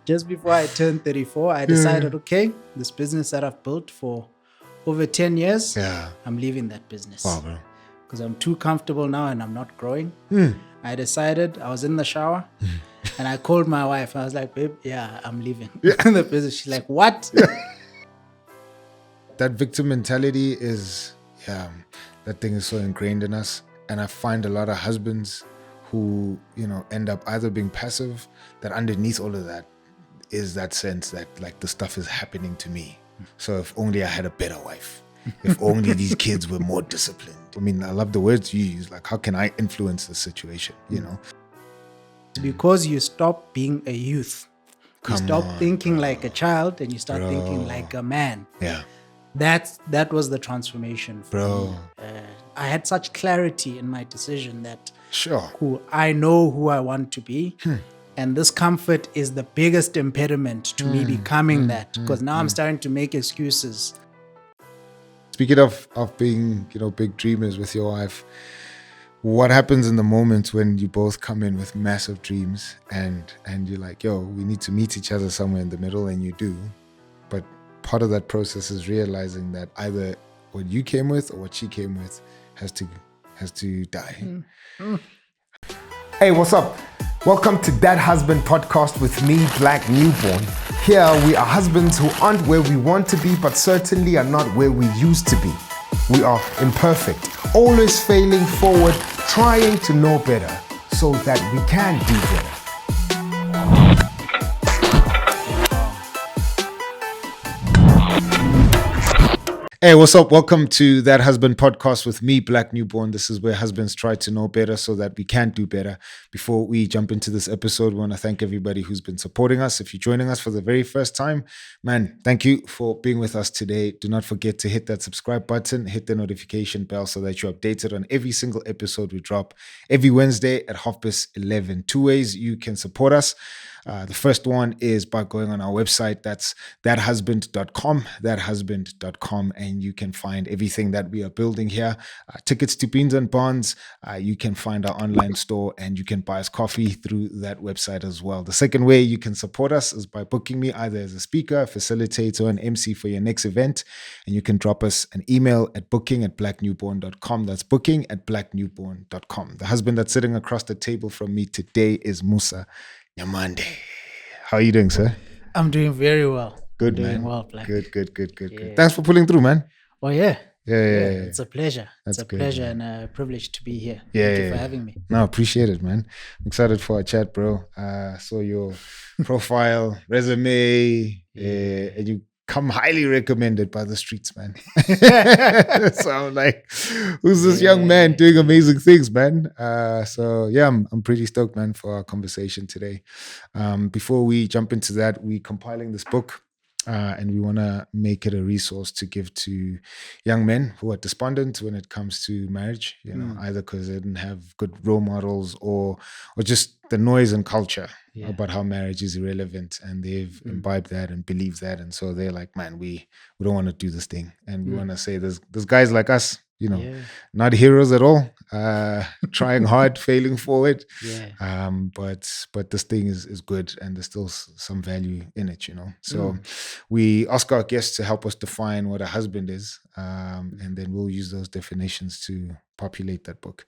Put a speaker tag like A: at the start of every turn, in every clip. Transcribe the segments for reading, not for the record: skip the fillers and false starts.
A: just before I turned 34, I decided, okay, this business that I've built for over 10 years, I'm leaving that business.
B: Wow, bro.
A: Because I'm too comfortable now and I'm not growing. I decided, I was in the shower and I called my wife. I was like, babe, yeah, I'm leaving the business. She's like, what?
B: That victim mentality is, that thing is so ingrained in us. And I find a lot of husbands who, end up either being passive, that underneath all of that is that sense that like the stuff is happening to me. So if only I had a better wife, if only these kids were more disciplined. I mean, I love the words you use, like how can I influence the situation,
A: Because you stop being a youth. You
B: Come
A: stop
B: on,
A: thinking
B: bro.
A: like a child and you start
B: Bro.
A: thinking like a man.
B: Yeah,
A: That was the transformation for
B: bro.
A: me. I had such clarity in my decision that
B: Sure.
A: I know who I want to be. And this comfort is the biggest impediment to me becoming that. Because now I'm starting to make excuses.
B: Speaking of being, big dreamers with your wife, what happens in the moment when you both come in with massive dreams and you're like, yo, we need to meet each other somewhere in the middle, and you do. But part of that process is realizing that either what you came with or what she came with has to die.
C: Hey, what's up? Welcome to That Husband podcast with me, Black Newborn. Here we are husbands who aren't where we want to be, but certainly are not where we used to be. We are imperfect, always failing forward, trying to know better so that we can do better.
B: Hey, what's up? Welcome to That Husband podcast with me, Black Newborn. This is where husbands try to know better so that we can do better. Before we jump into this episode, we want to thank everybody who's been supporting us. If you're joining us for the very first time, man, thank you for being with us today. Do not forget to hit that subscribe button, hit the notification bell so that you're updated on every single episode we drop every Wednesday at 11:30. Two ways you can support us. The first one is by going on our website. That's thathusband.com, and you can find everything that we are building here. Tickets to Beans and Bonds. You can find our online store and you can buy us coffee through that website as well. The second way you can support us is by booking me either as a speaker, facilitator, an MC for your next event. And you can drop us an email at booking@blacknewborn.com. That's booking@blacknewborn.com. The husband that's sitting across the table from me today is Musa. Nyamande. How are you doing, sir?
A: I'm doing very well.
B: Good,
A: doing
B: man.
A: well, Black.
B: Good.
A: Yeah.
B: Thanks for pulling through, man.
A: Oh, yeah.
B: Yeah.
A: It's a pleasure.
B: That's
A: it's a
B: good,
A: pleasure
B: man.
A: and a privilege to be here.
B: Yeah,
A: Thank you for
B: yeah.
A: having me.
B: No, appreciate it, man. I'm excited for our chat, bro. Saw your profile, resume, and you come highly recommended by the streets, man. So I'm like, who's this young man doing amazing things, man? So yeah, I'm pretty stoked, man, for our conversation today. Before we jump into that, we're compiling this book. And we want to make it a resource to give to young men who are despondent when it comes to marriage, either because they didn't have good role models or just the noise and culture about how marriage is irrelevant, and they've imbibed that and believe that. And so they're like, man, we don't want to do this thing. And we want to say there's guys like us, not heroes at all, trying hard, failing forward. But this thing is good, and there's still some value in it, So we ask our guests to help us define what a husband is, and then we'll use those definitions to populate that book.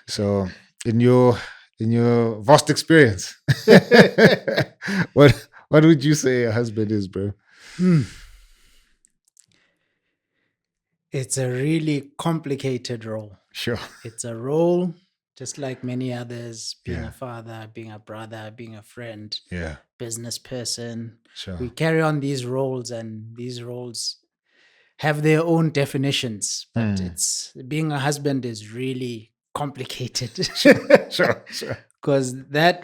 B: So in your vast experience, what would you say a husband is, bro?
A: It's a really complicated role.
B: Sure.
A: It's a role just like many others, being a father, being a brother, being a friend, business person.
B: Sure.
A: We carry on these roles, and these roles have their own definitions. But it's being a husband is really complicated.
B: Sure.
A: Because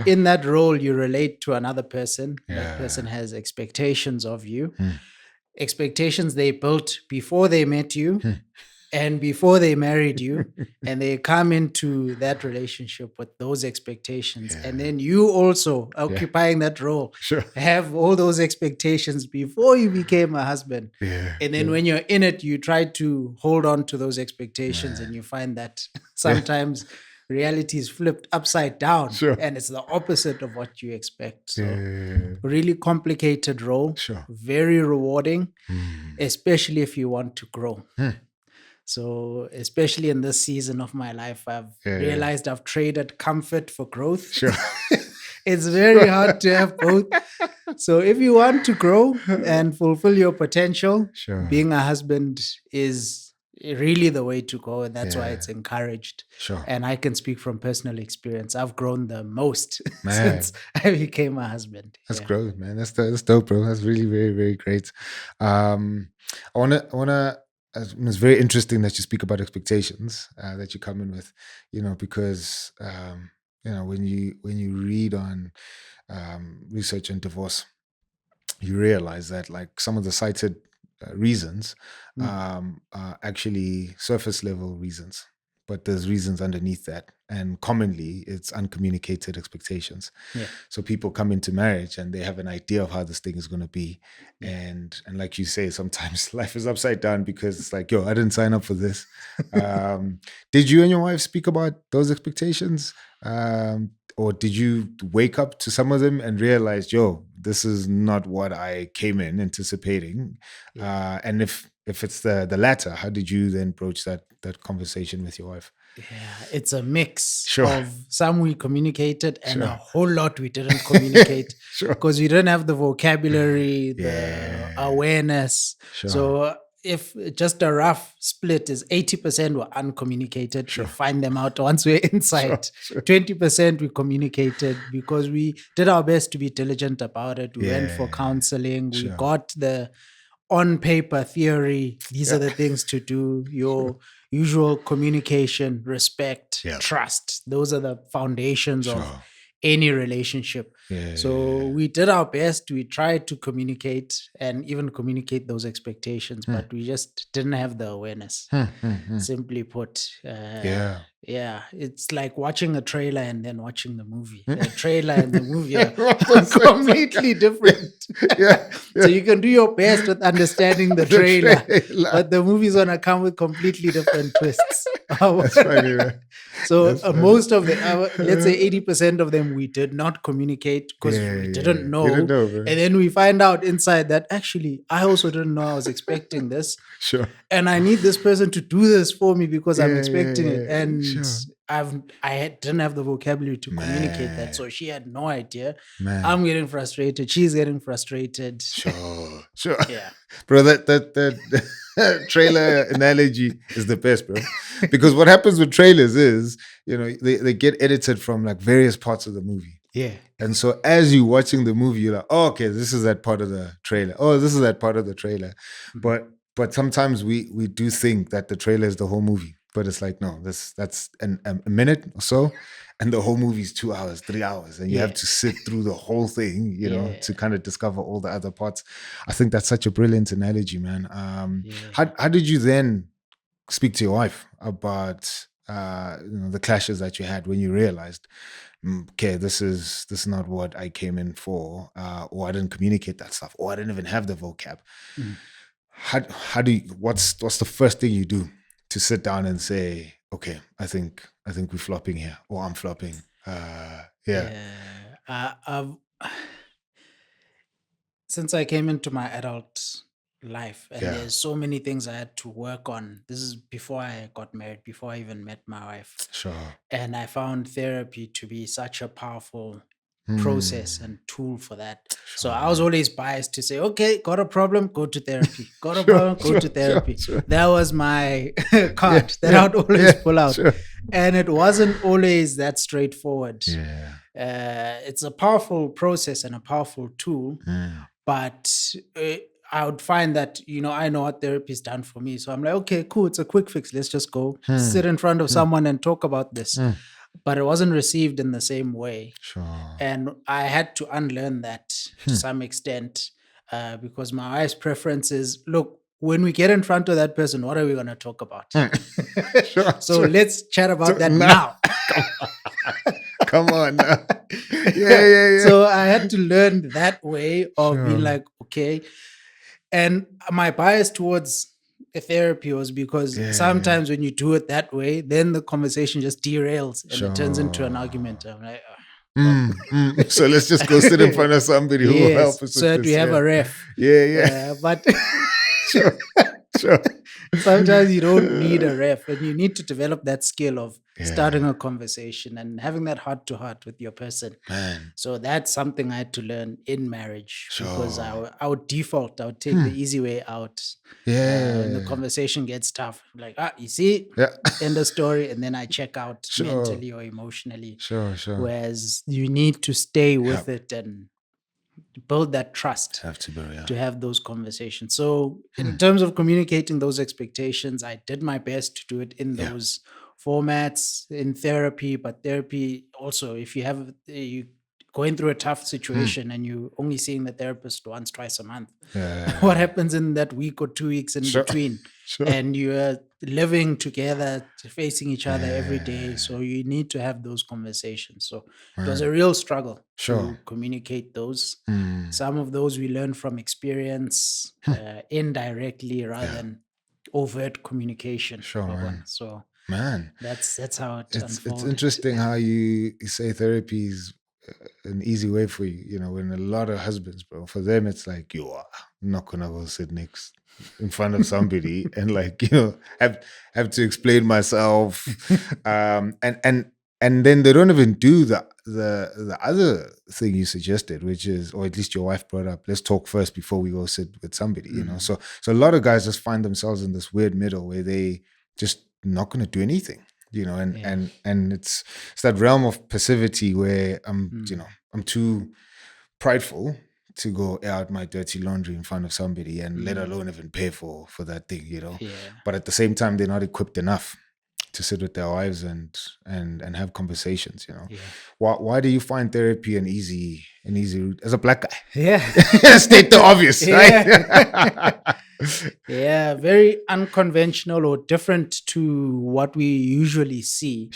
A: in that role, you relate to another person. That person has expectations of you. Expectations they built before they met you and before they married you, and they come into that relationship with those expectations. And then you also occupying that role, have all those expectations before you became a husband. And then when you're in it, you try to hold on to those expectations, and you find that sometimes reality is flipped upside down,
B: Sure.
A: and it's the opposite of what you expect. So,
B: Yeah.
A: really complicated role,
B: Sure.
A: very rewarding,
B: Mm.
A: especially if you want to grow.
B: Hmm.
A: So, especially in this season of my life, I've
B: Yeah.
A: realized I've traded comfort for growth.
B: Sure.
A: It's very hard to have both. So, if you want to grow and fulfill your potential,
B: Sure.
A: being a husband is really the way to go. And that's why
B: Yeah.
A: it's encouraged.
B: Sure.
A: And I can speak from personal experience. I've grown the most
B: Man.
A: since I became a husband.
B: That's
A: Yeah.
B: growth, man. That's dope, bro. That's really very, very great. It's very interesting that you speak about expectations that you come in with, because when you read on research on divorce, you realize that like some of the cited reasons are actually surface level reasons, but there's reasons underneath that, and commonly it's uncommunicated expectations.
A: Yeah.
B: So people come into marriage and they have an idea of how this thing is going to be, and like you say, sometimes life is upside down because it's like, yo, I didn't sign up for this. Did you and your wife speak about those expectations? Or did you wake up to some of them and realize, yo, this is not what I came in anticipating? And if it's the latter, how did you then broach that conversation with your wife?
A: Yeah, it's a mix
B: Sure.
A: of some we communicated and
B: Sure.
A: a whole lot we didn't communicate
B: Sure.
A: because we didn't have the vocabulary, the
B: Yeah.
A: awareness.
B: Sure.
A: So if just a rough split is 80% were uncommunicated,
B: Sure.
A: we find them out once we're inside.
B: Sure.
A: 20% we communicated because we did our best to be diligent about it. We went for
B: Yeah.
A: counseling. We
B: Sure.
A: got the on paper theory. These
B: Yeah.
A: are the things to do. Your usual communication, respect,
B: Yeah.
A: trust. Those are the foundations of
B: Sure.
A: any relationship.
B: Yeah.
A: So we did our best. We tried to communicate and even communicate those expectations, but we just didn't have the awareness. Simply put,
B: Yeah.
A: yeah, it's like watching a trailer and then watching the movie. The trailer and the movie are
B: That's it.
A: completely different.
B: Yeah.
A: So you can do your best with understanding the trailer, but the movie's gonna come with completely different twists.
B: That's funny, man.
A: So
B: That's funny.
A: most of the, let's say 80% of them, we did not communicate because
B: Yeah,
A: we didn't
B: yeah.
A: know.
B: You didn't know, bro.
A: And then we find out inside that actually, I also didn't know I was expecting this.
B: Sure.
A: And I need this person to do this for me because I'm
B: Yeah,
A: expecting
B: yeah,
A: it.
B: yeah.
A: And
B: Sure.
A: didn't have the vocabulary to communicate
B: Man.
A: that. So she had no idea.
B: Man.
A: I'm getting frustrated. She's getting frustrated.
B: Sure. Sure.
A: Yeah.
B: Bro, that trailer analogy is the best, bro. Because what happens with trailers is, they get edited from like various parts of the movie.
A: Yeah.
B: And so as you're watching the movie, you're like, oh, okay, this is that part of the trailer. Oh, this is that part of the trailer. But sometimes we do think that the trailer is the whole movie. But it's like, no, that's a minute or so. And the whole movie is 2 hours, 3 hours. And you have to sit through the whole thing, to kind of discover all the other parts. I think that's such a brilliant analogy, man. How did you then speak to your wife about the clashes that you had when you realized, okay, this is not what I came in for, or I didn't communicate that stuff, or I didn't even have the vocab. How do you, what's the first thing you do to sit down and say, okay, I think we're flopping here, or I'm flopping?
A: Since I came into my adult life, and
B: Yeah.
A: there's so many things I had to work on. This is before I got married, before I even met my wife.
B: Sure.
A: And I found therapy to be such a powerful process and tool for that. So I was always biased to say, okay, got a problem, go to therapy. Got a problem, go to therapy.
B: Sure.
A: That was my card that I would always pull out.
B: Sure.
A: And it wasn't always that straightforward.
B: Yeah.
A: It's a powerful process and a powerful tool, but I would find that, I know what therapy has done for me. So I'm like, okay, cool. It's a quick fix. Let's just go sit in front of someone and talk about this. But it wasn't received in the same way.
B: Sure.
A: And I had to unlearn that to some extent because my wife's preference is, look, when we get in front of that person, what are we going to talk about?
B: Sure.
A: So let's chat about that
B: now.
A: now.
B: Come on now. Yeah.
A: So I had to learn that way of being like, okay. And my bias towards therapy was because sometimes when you do it that way, then the conversation just derails and it turns into an argument. I'm like,
B: So let's just go sit in front of somebody who will help us
A: so
B: with
A: that
B: this.
A: we have a ref.
B: Yeah.
A: But
B: Sure.
A: sometimes you don't need a ref, and you need to develop that skill of starting a conversation and having that heart to heart with your person.
B: Man.
A: So that's something I had to learn in marriage because I would default, I would take the easy way out. When the conversation gets tough, I'm like, you see, end of story, and then I check out mentally or emotionally.
B: Sure.
A: Whereas you need to stay with it and build that trust to have those conversations. So in terms of communicating those expectations, I did my best to do it in those formats in therapy. But therapy also, if you have you going through a tough situation and you only seeing the therapist once, twice a month, what happens in that week or 2 weeks in between? And you're living together, facing each other every day. So you need to have those conversations. So it was a real struggle to communicate those. Some of those we learn from experience indirectly rather than overt communication. So
B: man,
A: that's how it unfolded.
B: It's interesting how you say therapy is an easy way for you. You know, when a lot of husbands, bro, for them it's like, you are not gonna go sit next in front of somebody and like, you know, have to explain myself, and then they don't even do the other thing you suggested, which is, or at least your wife brought up, let's talk first before we go sit with somebody, you know. So a lot of guys just find themselves in this weird middle where they just not going to do anything, you know, and it's that realm of passivity where I'm too prideful to go air out my dirty laundry in front of somebody and let alone even pay for that thing, you know. But at the same time, they're not equipped enough to sit with their wives and have conversations, you know. Why do you find therapy an easy route as a black guy? State the obvious, right?
A: Very unconventional or different to what we usually see.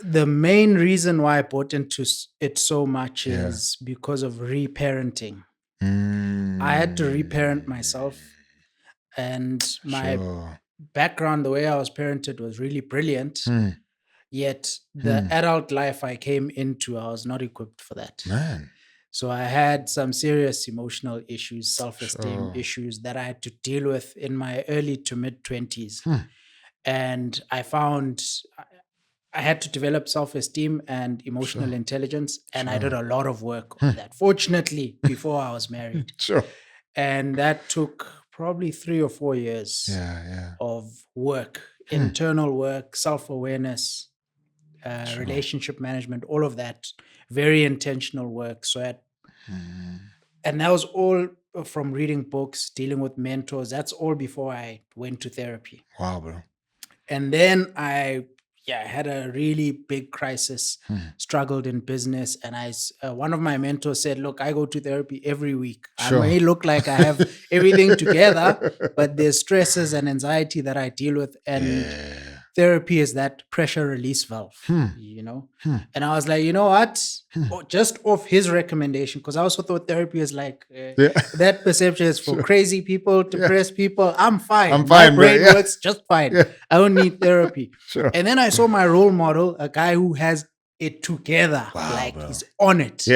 A: The main reason why I bought into it so much is because of reparenting. I had to reparent myself, and my background, the way I was parented, was really brilliant. Yet the adult life I came into, I was not equipped for that. So I had some serious emotional issues, self-esteem issues that I had to deal with in my early to mid-20s. And I found I had to develop self-esteem and emotional intelligence, and I did a lot of work on that, fortunately, before I was married. And that took probably 3 or 4 years of work, internal work, self-awareness, relationship management, all of that, very intentional work. So and that was all from reading books, dealing with mentors. That's all before I went to therapy.
B: Wow, bro.
A: And then I had a really big crisis, struggled in business. And one of my mentors said, look, I go to therapy every week. I may look like I have everything together, but there's stresses and anxiety that I deal with. And therapy is that pressure release valve, you know? And I was like, you know what? Just off his recommendation, because I also thought therapy is like, that perception is for crazy people, depressed people. I'm fine. My brain works just fine. I don't need therapy. And then I saw my role model, a guy who has it together. Bro. He's on it.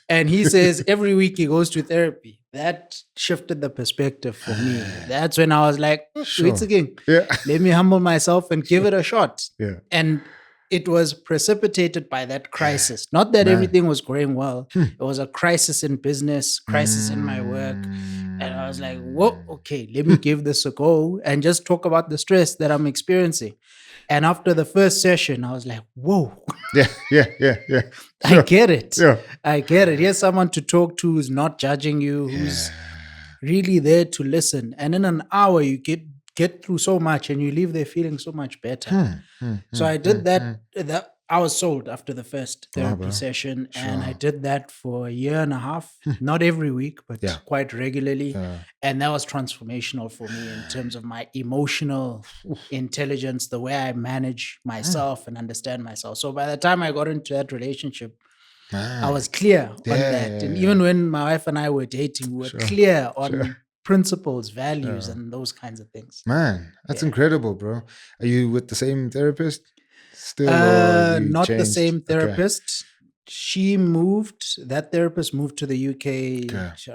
A: And he says every week he goes to therapy. That shifted the perspective for me. That's when I was like, it's again. Let me humble myself and give it a shot. And it was precipitated by that crisis. Not that everything was going well. It was a crisis in business, crisis in my work. And I was like, whoa, okay, let me give this a go and just talk about the stress that I'm experiencing. And after the first session, I was like, whoa. I get it. I get it. Here's someone to talk to who's not judging you, who's really there to listen. And in an hour, you get through so much and you leave there feeling so much better. So I did that. I was sold after the first therapy session, and I did that for a year and a half, not every week, but quite regularly. And that was transformational for me in terms of my emotional intelligence, the way I manage myself and understand myself. So by the time I got into that relationship, I was clear on that. And even when my wife and I were dating, we were clear on principles, values, and those kinds of things.
B: Man, that's incredible, bro. Are you with the same therapist still, or you
A: Not the
B: changed?
A: same
B: Okay.
A: therapist. That therapist moved to the UK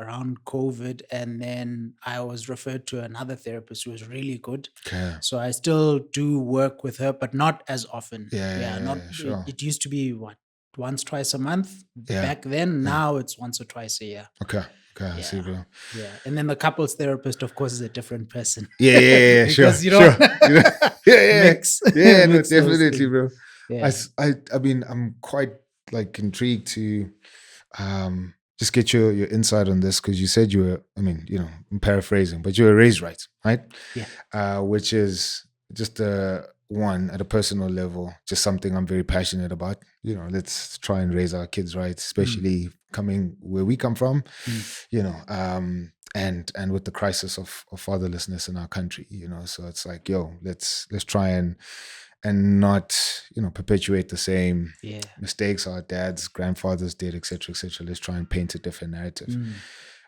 A: around COVID, and then I was referred to another therapist who was really good.
B: Okay.
A: So I still do work with her, but not as often.
B: Sure.
A: It used to be once, twice a month
B: Yeah.
A: back then. Now it's once or twice a year.
B: Okay. I see, bro.
A: Yeah. And then the couples therapist, of course, is a different person.
B: Yeah,
A: Because
B: sure.
A: you don't
B: mix. Yeah, no,
A: mix those
B: definitely,
A: things.
B: bro.
A: Yeah.
B: I mean, I'm quite like intrigued to just get your insight on this, because you said you were, I mean, you know, I'm paraphrasing, but you were raised right?
A: Yeah.
B: Which is just one, at a personal level, just something I'm very passionate about. You know, let's try and raise our kids right, especially coming where we come from, you know, and with the crisis of fatherlessness in our country, you know. So it's like, yo, let's try and not, you know, perpetuate the same mistakes our dads, grandfathers did, etc., etc. Let's try and paint a different narrative.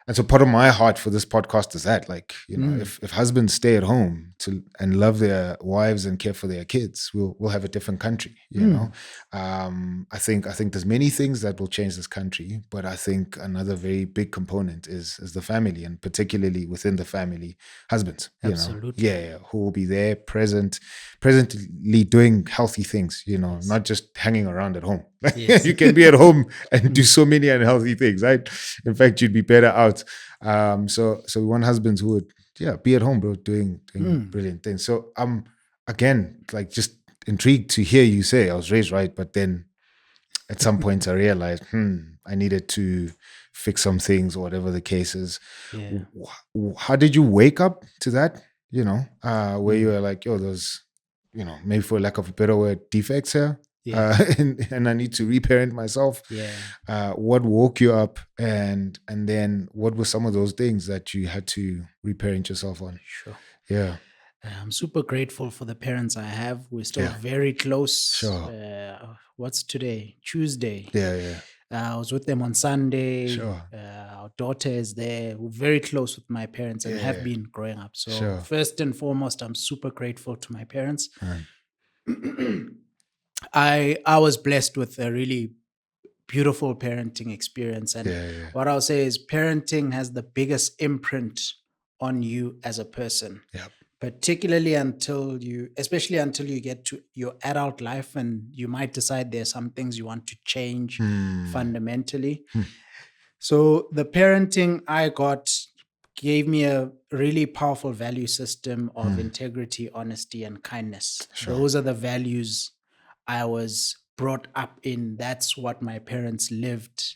B: And so part of my heart for this podcast is that, like, you know, if husbands stay at home and love their wives and care for their kids, we'll have a different country, you know. I think there's many things that will change this country, but I think another very big component is the family, and particularly within the family, husbands, you
A: Absolutely.
B: know, who will be there, presently doing healthy things, you know, not just hanging around at home.
A: Yes.
B: You can be at home and do so many unhealthy things, right? In fact, you'd be better out. So we want husbands who would, be at home, bro, doing brilliant things. So I'm, again, like, just intrigued to hear you say I was raised right, but then at some point I realized, I needed to fix some things, or whatever the case is.
A: Yeah.
B: How did you wake up to that? You know, where you were like, yo, there's, you know, maybe for lack of a better word, defects here. And I need to reparent myself. What woke you up, and then what were some of those things that you had to reparent yourself on?
A: Sure.
B: Yeah.
A: I'm super grateful for the parents I have. We're still very close.
B: Sure.
A: What's today? Tuesday.
B: Yeah.
A: I was with them on Sunday.
B: Sure.
A: Our daughter is there. We're very close with my parents and have been growing up. So
B: Sure.
A: first and foremost, I'm super grateful to my parents.
B: Right.
A: I was blessed with a really beautiful parenting experience. And what I'll say is parenting has the biggest imprint on you as a person.
B: Yep.
A: Particularly especially until you get to your adult life, and you might decide there's some things you want to change fundamentally. So the parenting I got gave me a really powerful value system of integrity, honesty, and kindness.
B: Sure.
A: Those are the values I was brought up in. That's what my parents lived.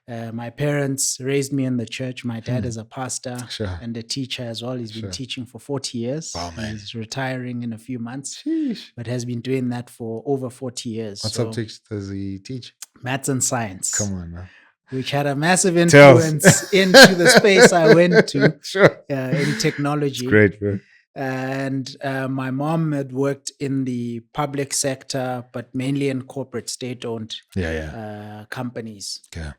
A: My parents raised me in the church. My dad is a pastor and a teacher as well. He's been teaching for 40 years.
B: Wow, man.
A: He's retiring in a few months,
B: Sheesh.
A: but has been doing that for over 40 years.
B: What subjects does he teach?
A: Maths and science.
B: Come on, man.
A: Which had a massive influence into the space I went to in technology.
B: It's great, bro.
A: And my mom had worked in the public sector, but mainly in corporate state-owned companies.
B: Yeah.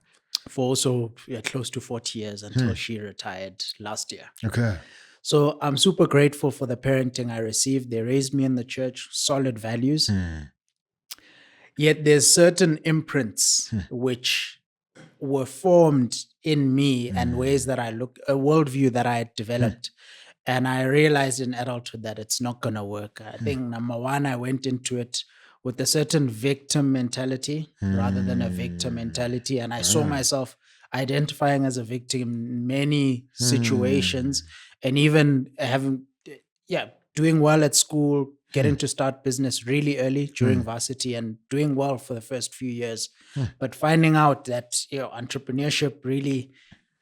A: For also close to 40 years until she retired last year.
B: Okay.
A: So I'm super grateful for the parenting I received. They raised me in the church, solid values. Yet there's certain imprints which were formed in me and ways that I look, a worldview that I had developed. And I realized in adulthood that it's not going to work. I think, number one, I went into it with a certain victim mentality rather than a victor mentality. And I saw myself identifying as a victim in many situations, and even doing well at school, getting to start business really early during varsity and doing well for the first few years. But finding out that entrepreneurship really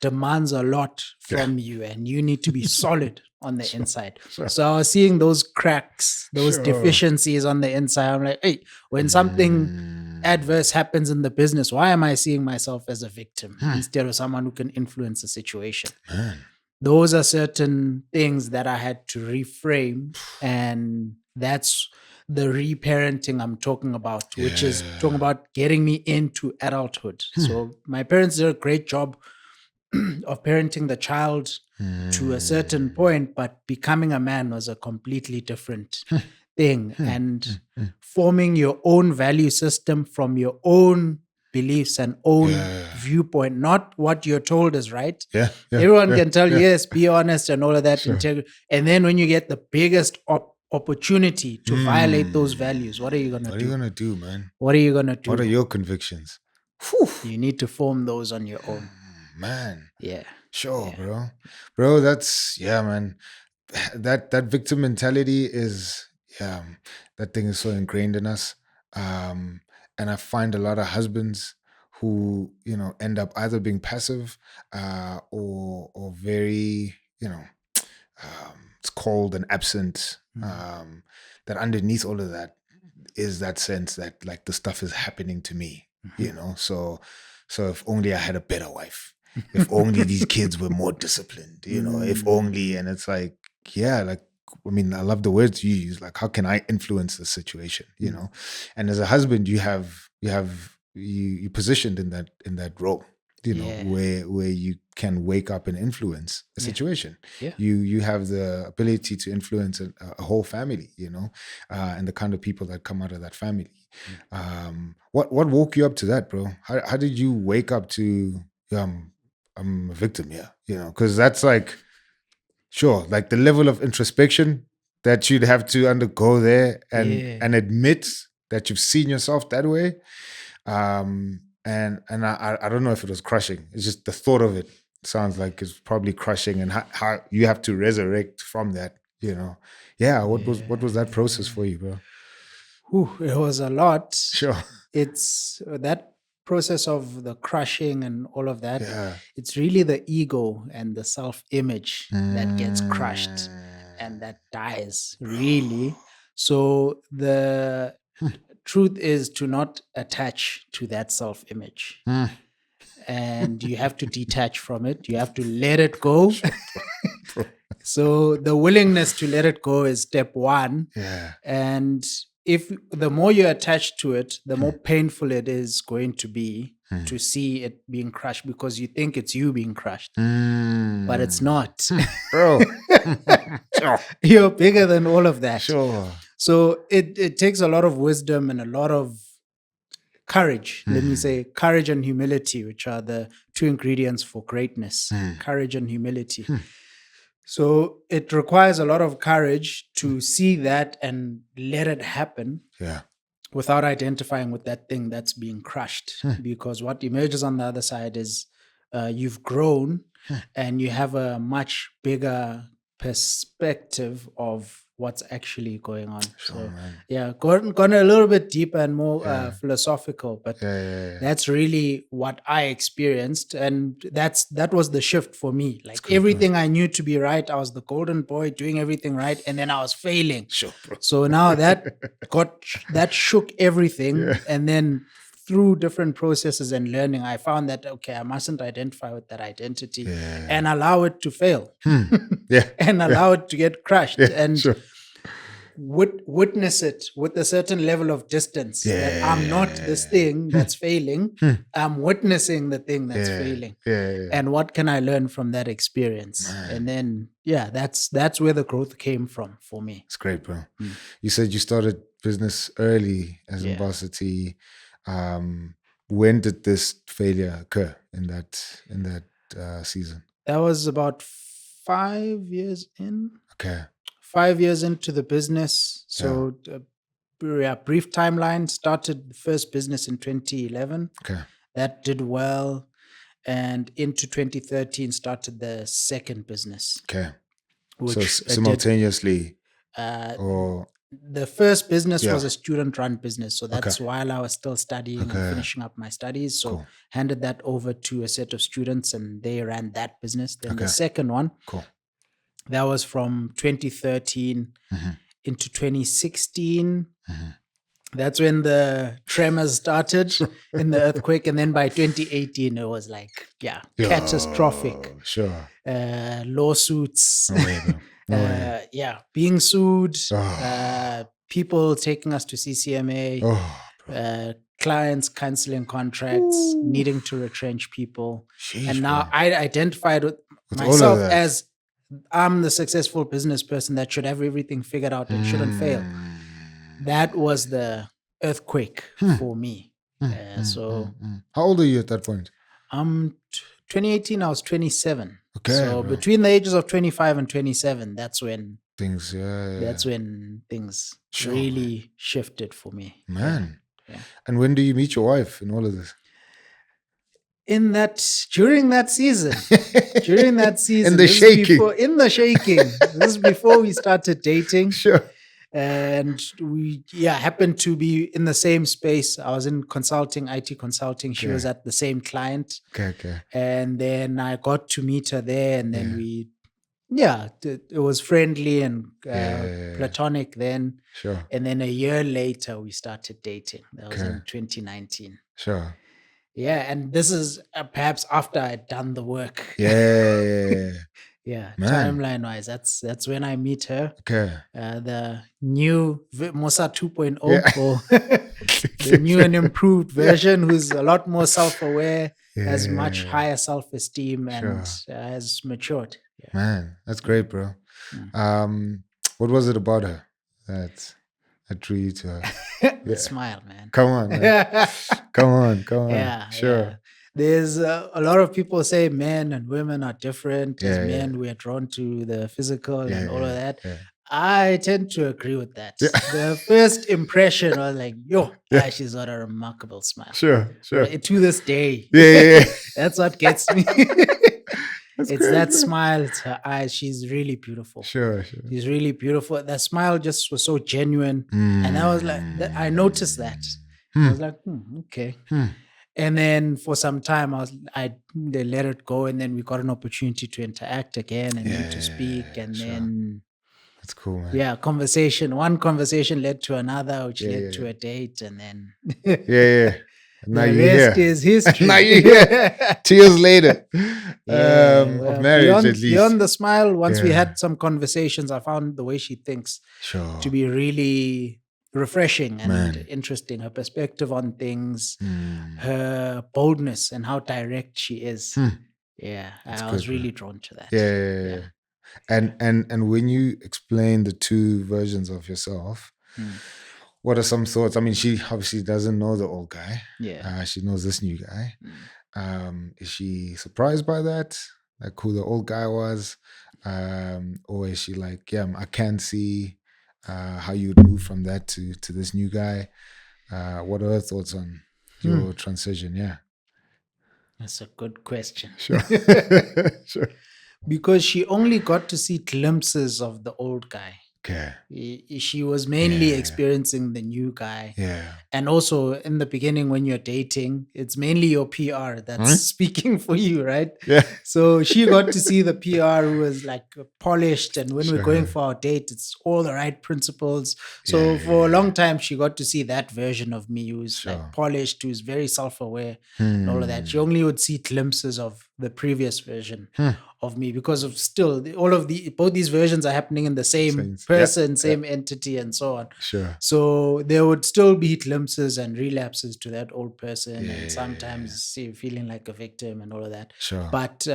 A: demands a lot from you, and you need to be solid on the inside. So I was seeing those cracks, those deficiencies on the inside. I'm like, hey, when something adverse happens in the business, why am I seeing myself as a victim instead of someone who can influence the situation? Those are certain things that I had to reframe, and that's the reparenting I'm talking about, which is talking about getting me into adulthood. So my parents did a great job of parenting the child to a certain point, but becoming a man was a completely different thing. And forming your own value system from your own beliefs and own viewpoint, not what you're told is right. Everyone can tell you, yes, be honest and all of that. And then when you get the biggest opportunity to violate those values, what are you going to do?
B: What are you going to do, man?
A: What are you going to do?
B: What are your convictions?
A: You need to form those on your own.
B: Man.
A: Yeah.
B: Sure, bro. Bro, that's, man. That victim mentality is, that thing is so ingrained in us. And I find a lot of husbands who, end up either being passive or very, it's cold and absent. That underneath all of that is that sense that like the stuff is happening to me, So if only I had a better wife, if only these kids were more disciplined, if only, and it's like, I mean, I love the words you use, like, how can I influence the situation, And as a husband, you positioned in that role, where you can wake up and influence a situation. You have the ability to influence a whole family, and the kind of people that come out of that family. What woke you up to that, bro? How did you wake up to I'm a victim here, because that's like, sure, like the level of introspection that you'd have to undergo there and admit that you've seen yourself that way. And I don't know if it was crushing. It's just the thought of it sounds like it's probably crushing, and how you have to resurrect from that, What was that process for you, bro?
A: It was a lot.
B: Sure.
A: It's that process of the crushing and all of that. It's really the ego and the self-image that gets crushed and that dies, really. So the truth is to not attach to that self-image. And you have to detach from it. You have to let it go. So the willingness to let it go is step one. And if the more you're attached to it, the more painful it is going to be to see it being crushed, because you think it's you being crushed, but it's not.
B: Bro. Sure.
A: You're bigger than all of that.
B: Sure.
A: So it takes a lot of wisdom and a lot of courage. Let me say courage and humility, which are the two ingredients for greatness. Courage and humility. So it requires a lot of courage to see that and let it happen without identifying with that thing that's being crushed. Because what emerges on the other side is you've grown and you have a much bigger perspective of what's actually going on.
B: Sure,
A: gone a little bit deeper and more philosophical, but that's really what I experienced, and that was the shift for me. Like everything I knew to be right, I was the golden boy doing everything right, and then I was failing.
B: Sure, bro.
A: So now that shook everything, and then through different processes and learning, I found that, okay, I mustn't identify with that identity and allow it to fail and allow it to get crushed and witness it with a certain level of distance that I'm not this thing that's failing. I'm witnessing the thing that's failing. And what can I learn from that experience? And then, that's where the growth came from for me.
B: It's great, bro. You said you started business early as in varsity. When did this failure occur in that season?
A: That was about 5 years in.
B: Okay.
A: 5 years into the business. So brief timeline, started the first business in 2011.
B: Okay.
A: That did well. And into 2013 started the second business.
B: Okay.
A: Which
B: so simultaneously or
A: the first business was a student-run business. So that's while I was still studying and finishing up my studies. So handed that over to a set of students and they ran that business. Then the second one, that was from 2013 into 2016. That's when the tremors started in the earthquake. And then by 2018, it was like, catastrophic.
B: Sure.
A: Lawsuits. Being sued, people taking us to CCMA, clients canceling contracts, needing to retrench people.
B: Sheesh,
A: And now
B: bro.
A: I identified with
B: With all of
A: myself
B: that.
A: as I'm the successful business person that should have everything figured out and shouldn't fail. That was the earthquake for me. So
B: How old are you at that point?
A: 2018, I was 27.
B: Okay,
A: So
B: bro.
A: between the ages of 25 and 27, that's when
B: Things, yeah.
A: that's when things
B: Sure,
A: really shifted for me.
B: Man.
A: Yeah.
B: And when do you meet your wife in all of this?
A: During that season,
B: In the
A: this is
B: shaking.
A: in the shaking. This is before we started dating.
B: Sure.
A: And we happened to be in the same space. I was in consulting, IT consulting. She was at the same client.
B: Okay.
A: And then I got to meet her there, and then it was friendly and platonic then.
B: Sure.
A: And then a year later, we started dating. That was in 2019.
B: Sure.
A: Yeah, and this is perhaps after I'd done the work.
B: Yeah.
A: Yeah,
B: Man.
A: timeline-wise, that's when I meet her.
B: Okay.
A: The new Mosa 2.0, or
B: Yeah.
A: the new and improved version, who's a lot more self-aware, has much higher self-esteem, and has matured. Yeah.
B: Man, that's great, bro. What was it about her that drew you to her?
A: The smile, man.
B: Come on, man. Come on.
A: Yeah,
B: Sure.
A: yeah. There's a lot of people say men and women are different. As
B: Yeah,
A: men, we are drawn to the physical and all of that.
B: Yeah.
A: I tend to agree with that.
B: Yeah.
A: The first impression was like, she's got a remarkable smile.
B: Sure.
A: To this day.
B: Yeah.
A: That's what gets me.
B: That's
A: It's
B: great,
A: that
B: bro.
A: smile, it's her eyes. She's really beautiful.
B: Sure.
A: She's really beautiful. That smile just was so genuine. And I was like, I noticed that. I was like, okay. And then for some time, they let it go, and then we got an opportunity to interact again and to speak, and then
B: that's cool, man.
A: one conversation led to another, which led to a date, and then
B: Now
A: the
B: you're
A: rest
B: here.
A: is history.
B: Now you're here. 2 years later,
A: Well,
B: of marriage,
A: beyond,
B: at least.
A: beyond the smile, once we had some conversations, I found the way she thinks to be really refreshing and interesting. Her perspective on things, her boldness, and how direct she is. Yeah, I was really drawn to that.
B: Yeah. And when you explain the two versions of yourself, what are some thoughts? I mean, she obviously doesn't know the old guy.
A: Yeah.
B: She knows this new guy. Is she surprised by that? Like who the old guy was? Or is she like, I can see how you'd move from that to this new guy? What are her thoughts on your transition? Yeah.
A: That's a good question.
B: Sure. Sure.
A: Because she only got to see glimpses of the old guy.
B: Okay.
A: She was mainly experiencing the new guy.
B: Yeah.
A: And also in the beginning, when you're dating, it's mainly your PR that's speaking for you, right?
B: Yeah.
A: So she got to see the PR who was like polished. And when we're going for our date, it's all the right principles. So for a long time, she got to see that version of me who's like polished, who's very self-aware and all of that. She only would see glimpses of the previous version of me, because of still both these versions are happening in the same person, same entity, and so on.
B: Sure.
A: So there would still be glimpses and relapses to that old person, and sometimes feeling like a victim and all of that.
B: Sure.
A: But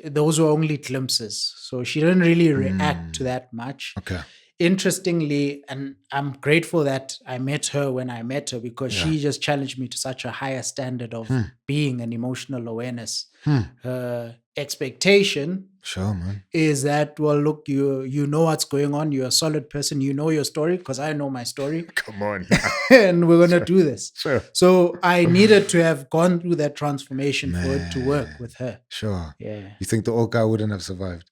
A: those were only glimpses. So she didn't really react to that much.
B: Okay.
A: Interestingly, and I'm grateful that I met her when I met her, because she just challenged me to such a higher standard of being an emotional awareness. Her expectation is that, well, look, you know what's going on. You're a solid person. You know your story, because I know my story.
B: Come on.
A: And we're going to do this.
B: Sure.
A: So I needed to have gone through that transformation for it to work with her.
B: Sure.
A: Yeah.
B: You think the old guy wouldn't have survived?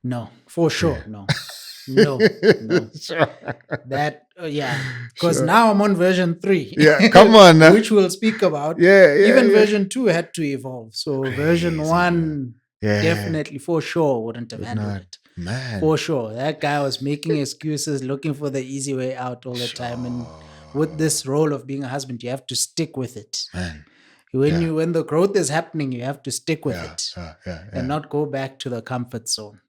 A: No, for sure. No.
B: Sure.
A: That because now I'm on version 3.
B: Yeah, come on now.
A: Which we'll speak about. Even version 2 had to evolve. So version 1 definitely for sure wouldn't have handled it.
B: Man.
A: For sure. That guy was making excuses, looking for the easy way out all the time. And with this role of being a husband, you have to stick with it.
B: Man.
A: When the growth is happening, you have to stick with it and not go back to the comfort zone.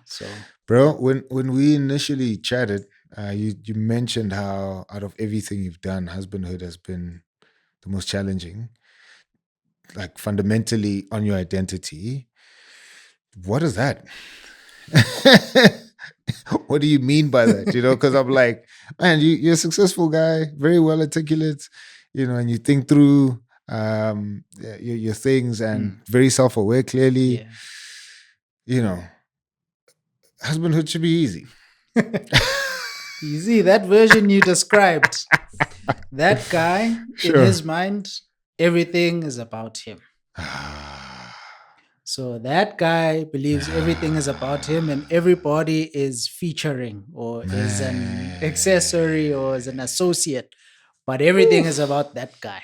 A: So,
B: bro, when we initially chatted, you mentioned how out of everything you've done, husbandhood has been the most challenging, like fundamentally on your identity. What is that? What do you mean by that? Because I'm like, man, you're a successful guy, very well articulate, and you think through your things and very self-aware, clearly. Husbandhood should be easy.
A: Easy, that version you described. That guy,
B: Sure.
A: in his mind, everything is about him. So that guy believes everything is about him, and everybody is featuring or is an accessory or is an associate, but everything is about that guy.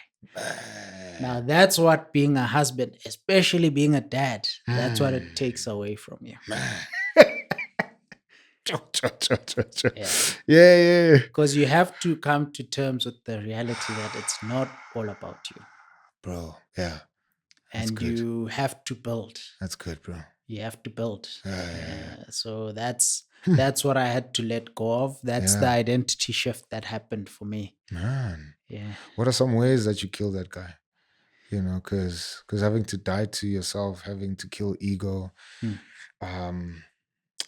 A: Now that's what being a husband, especially being a dad, that's what it takes away from you.
B: Yeah.
A: Because you have to come to terms with the reality that it's not all about you.
B: Bro, yeah.
A: And
B: good.
A: you have to build.
B: That's good, bro.
A: You have to build.
B: Yeah.
A: So that's what I had to let go of. That's the identity shift that happened for me.
B: Man.
A: Yeah.
B: What are some ways that you kill that guy? Because having to die to yourself, having to kill ego.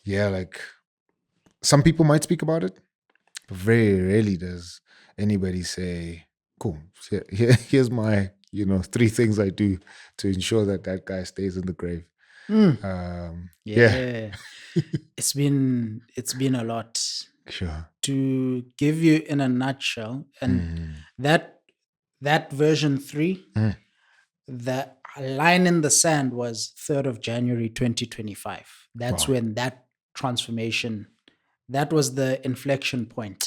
B: Like some people might speak about it, but very rarely does anybody say, cool, here's my 3 things I do to ensure that guy stays in the grave.
A: It's been a lot.
B: Sure.
A: To give you in a nutshell, and that version 3, the line in the sand was 3rd of January 2025. That's when that transformation, that was the inflection point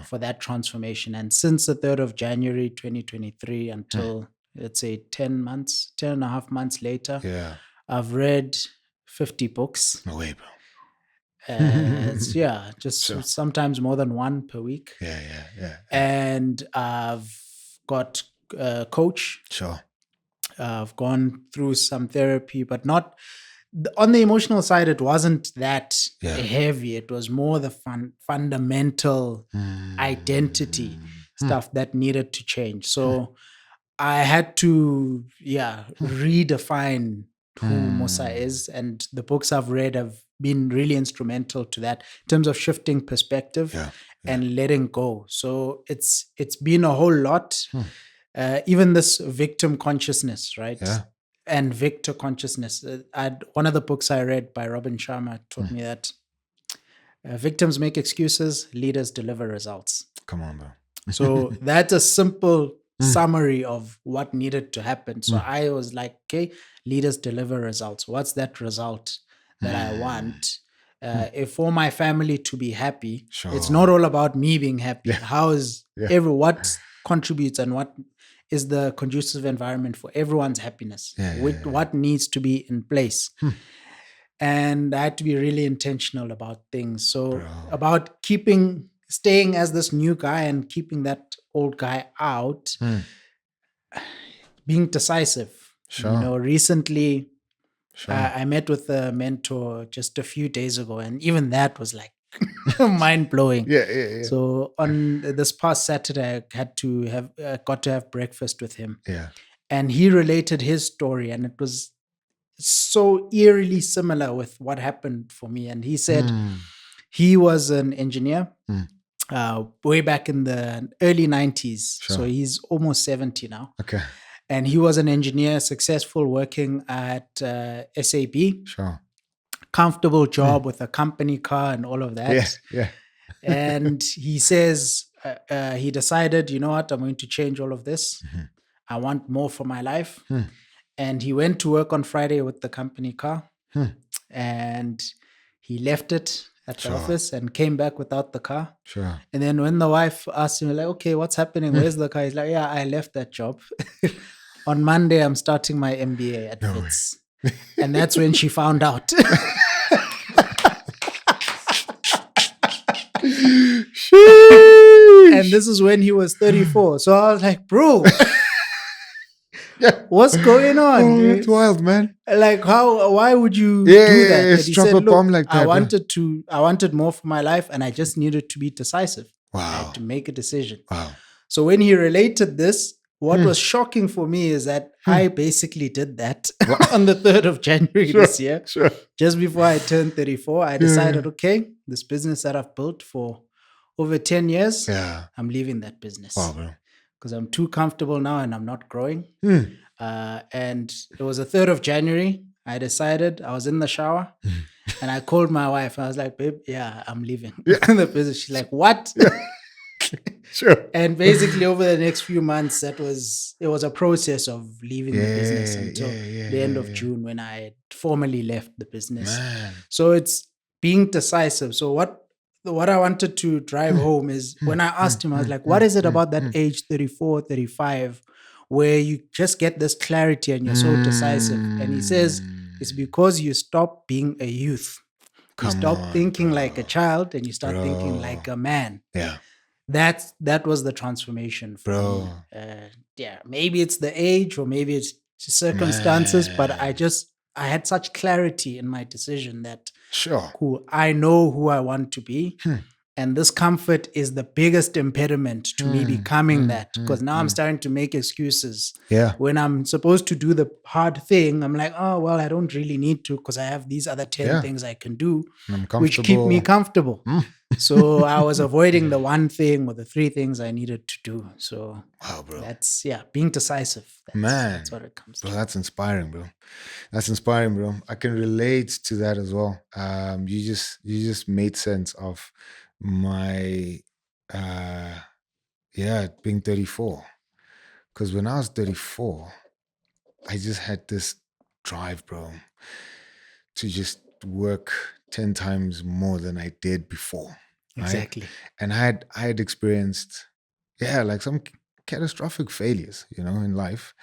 A: for that transformation. And since the 3rd of January 2023 until let's say 10 and a half months later, I've read 50 books.
B: No way, bro.
A: Sometimes more than one per week.
B: Yeah.
A: And I've got a coach.
B: Sure.
A: I've gone through some therapy, but not on the emotional side. It wasn't that heavy. It was more the fundamental identity stuff that needed to change. So I had to, redefine who Musa is, and the books I've read have been really instrumental to that in terms of shifting perspective and letting go. So it's been a whole lot. Even this victim consciousness, right? And victor consciousness. One of the books I read by Robin Sharma taught me that victims make excuses, leaders deliver results.
B: Come on, bro.
A: So that's a simple summary of what needed to happen. So I was like, okay, leaders deliver results. What's that result that I want? If for my family to be happy, it's not all about me being happy. How is what contributes and what is the conducive environment for everyone's happiness? What needs to be in place? And I had to be really intentional about things. So about staying as this new guy and keeping that old guy out, being decisive. Recently, I met with a mentor just a few days ago, and even that was like mind blowing.
B: Yeah.
A: So on this past Saturday, I got to have breakfast with him.
B: Yeah.
A: And he related his story, and it was so eerily similar with what happened for me. And he said he was an engineer way back in the early 90s. So he's almost 70 now.
B: Okay.
A: And he was an engineer, successful, working at SAP.
B: Sure.
A: Comfortable job with a company car and all of that.
B: Yeah.
A: And he says he decided, you know what, I'm going to change all of this. I want more for my life. And he went to work on Friday with the company car. And he left it at the office and came back without the car.
B: Sure.
A: And then when the wife asked him, like, okay, what's happening? Where's the car? He's like, yeah, I left that job. On Monday, I'm starting my MBA at Wits. And that's when she found out. And this is when he was 34. So I was like, bro, what's going on?
B: Oh, that's wild, man.
A: Like, why would you do that? And he
B: drop
A: said,
B: a bomb like that.
A: I wanted more for my life, and I just needed to be decisive.
B: Wow.
A: I had to make a decision.
B: Wow.
A: So when he related this, What was shocking for me is that I basically did that on the 3rd of January this year.
B: Sure.
A: Just before I turned 34, I decided, okay, this business that I've built for over 10 years,
B: Yeah.
A: I'm leaving that business.
B: Wow, bro.
A: Because I'm too comfortable now and I'm not growing. And it was the 3rd of January. I decided, I was in the shower and I called my wife. I was like, babe, yeah, I'm leaving the business. She's like, what?
B: Sure.
A: And basically over the next few months, it was a process of leaving the business until the end of June when I had formally left the business.
B: Man.
A: So it's being decisive. So what I wanted to drive home is when I asked him, I was like, what is it about that age 34, 35, where you just get this clarity and you're so decisive? And he says, it's because you stop being a youth. You stop thinking like a child and you start thinking like a man.
B: Yeah.
A: That was the transformation for me. Yeah, maybe it's the age or maybe it's circumstances, but I had such clarity in my decision that cool, I know who I want to be. And this comfort is the biggest impediment to me becoming that. Because now I'm starting to make excuses.
B: Yeah.
A: When I'm supposed to do the hard thing, I'm like, oh, well, I don't really need to because I have these other 10 things I can do, which keep me comfortable. So I was avoiding the one thing or the 3 things I needed to do. So
B: wow, bro.
A: That's, being decisive. That's what it comes to.
B: Bro, that's inspiring, bro. That's inspiring, bro. I can relate to that as well. You just made sense of my being 34. Because when I was 34, I just had this drive, bro, to just work 10 times more than I did before.
A: Exactly.
B: Right? And I had experienced like some catastrophic failures, in life.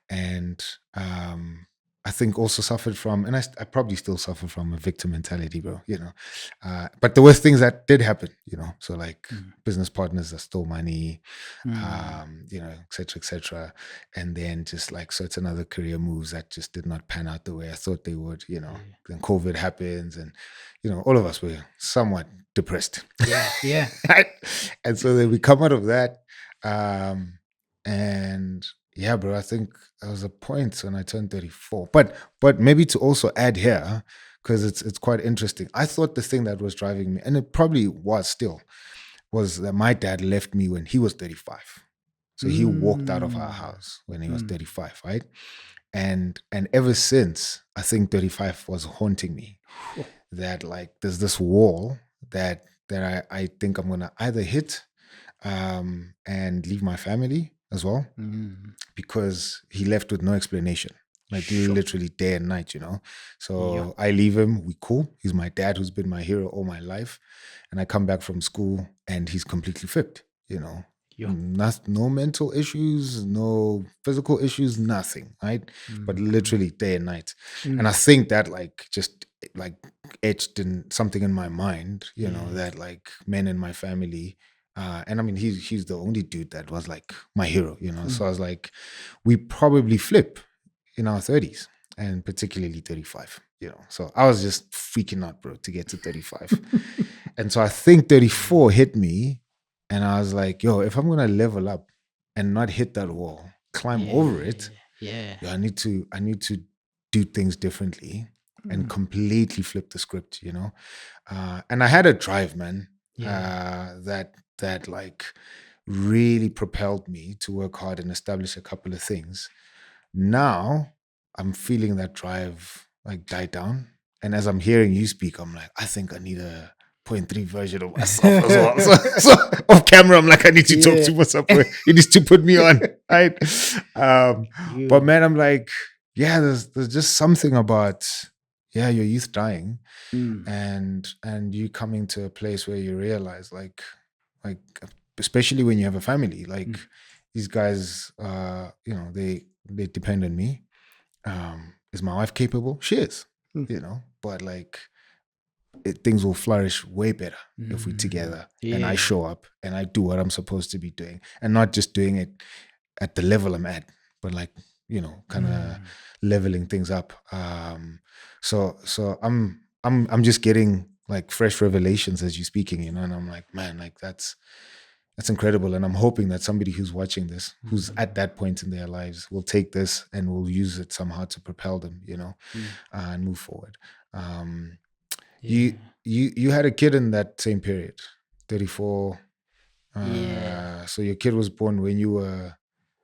B: And I think also suffered from, and I probably still suffer from a victim mentality, bro, but there were things that did happen, so like business partners that stole money, et cetera, and then just like certain other career moves that just did not pan out the way I thought they would, then COVID happens and, all of us were somewhat depressed.
A: Yeah.
B: And so then we come out of that, and yeah, bro, I think there was a point when I turned 34. But maybe to also add here, because it's quite interesting. I thought the thing that was driving me, and it probably was still, was that my dad left me when he was 35. So he walked out of our house when he was 35, right? And ever since, I think 35 was haunting me. That like there's this wall that I think I'm gonna either hit and leave my family as well, because he left with no explanation, like literally day and night, So I leave him, we cool. He's my dad who's been my hero all my life. And I come back from school and he's completely flipped, no mental issues, no physical issues, nothing, right? But literally day and night. And I think that like just like etched in something in my mind, that like men in my family, and I mean, he's the only dude that was like my hero, So I was like, we probably flip in our 30s and particularly 35, So I was just freaking out, bro, to get to 35. And so I think 34 hit me and I was like, yo, if I'm going to level up and not hit that wall, climb over it, I need to do things differently and completely flip the script, And I had a drive, man, that like really propelled me to work hard and establish a couple of things. Now I'm feeling that drive like die down. And as I'm hearing you speak, I'm like, I think I need a 0.3 version of myself as well. So off camera, I'm like, I need to talk to Musa. He needs to put me on, right? But man, I'm like, there's just something about your youth dying, and you coming to a place where you realize like especially when you have a family, like these guys, they depend on me. Is my wife capable? She is, but like things will flourish way better if we're together and I show up and I do what I'm supposed to be doing and not just doing it at the level I'm at, but like, kind of leveling things up. So I'm just getting like fresh revelations as you're speaking, and I'm like, man, like that's That's incredible. And I'm hoping that somebody who's watching this, who's at that point in their lives, will take this and will use it somehow to propel them, and move forward. You had a kid in that same period, 34. So your kid was born when you were...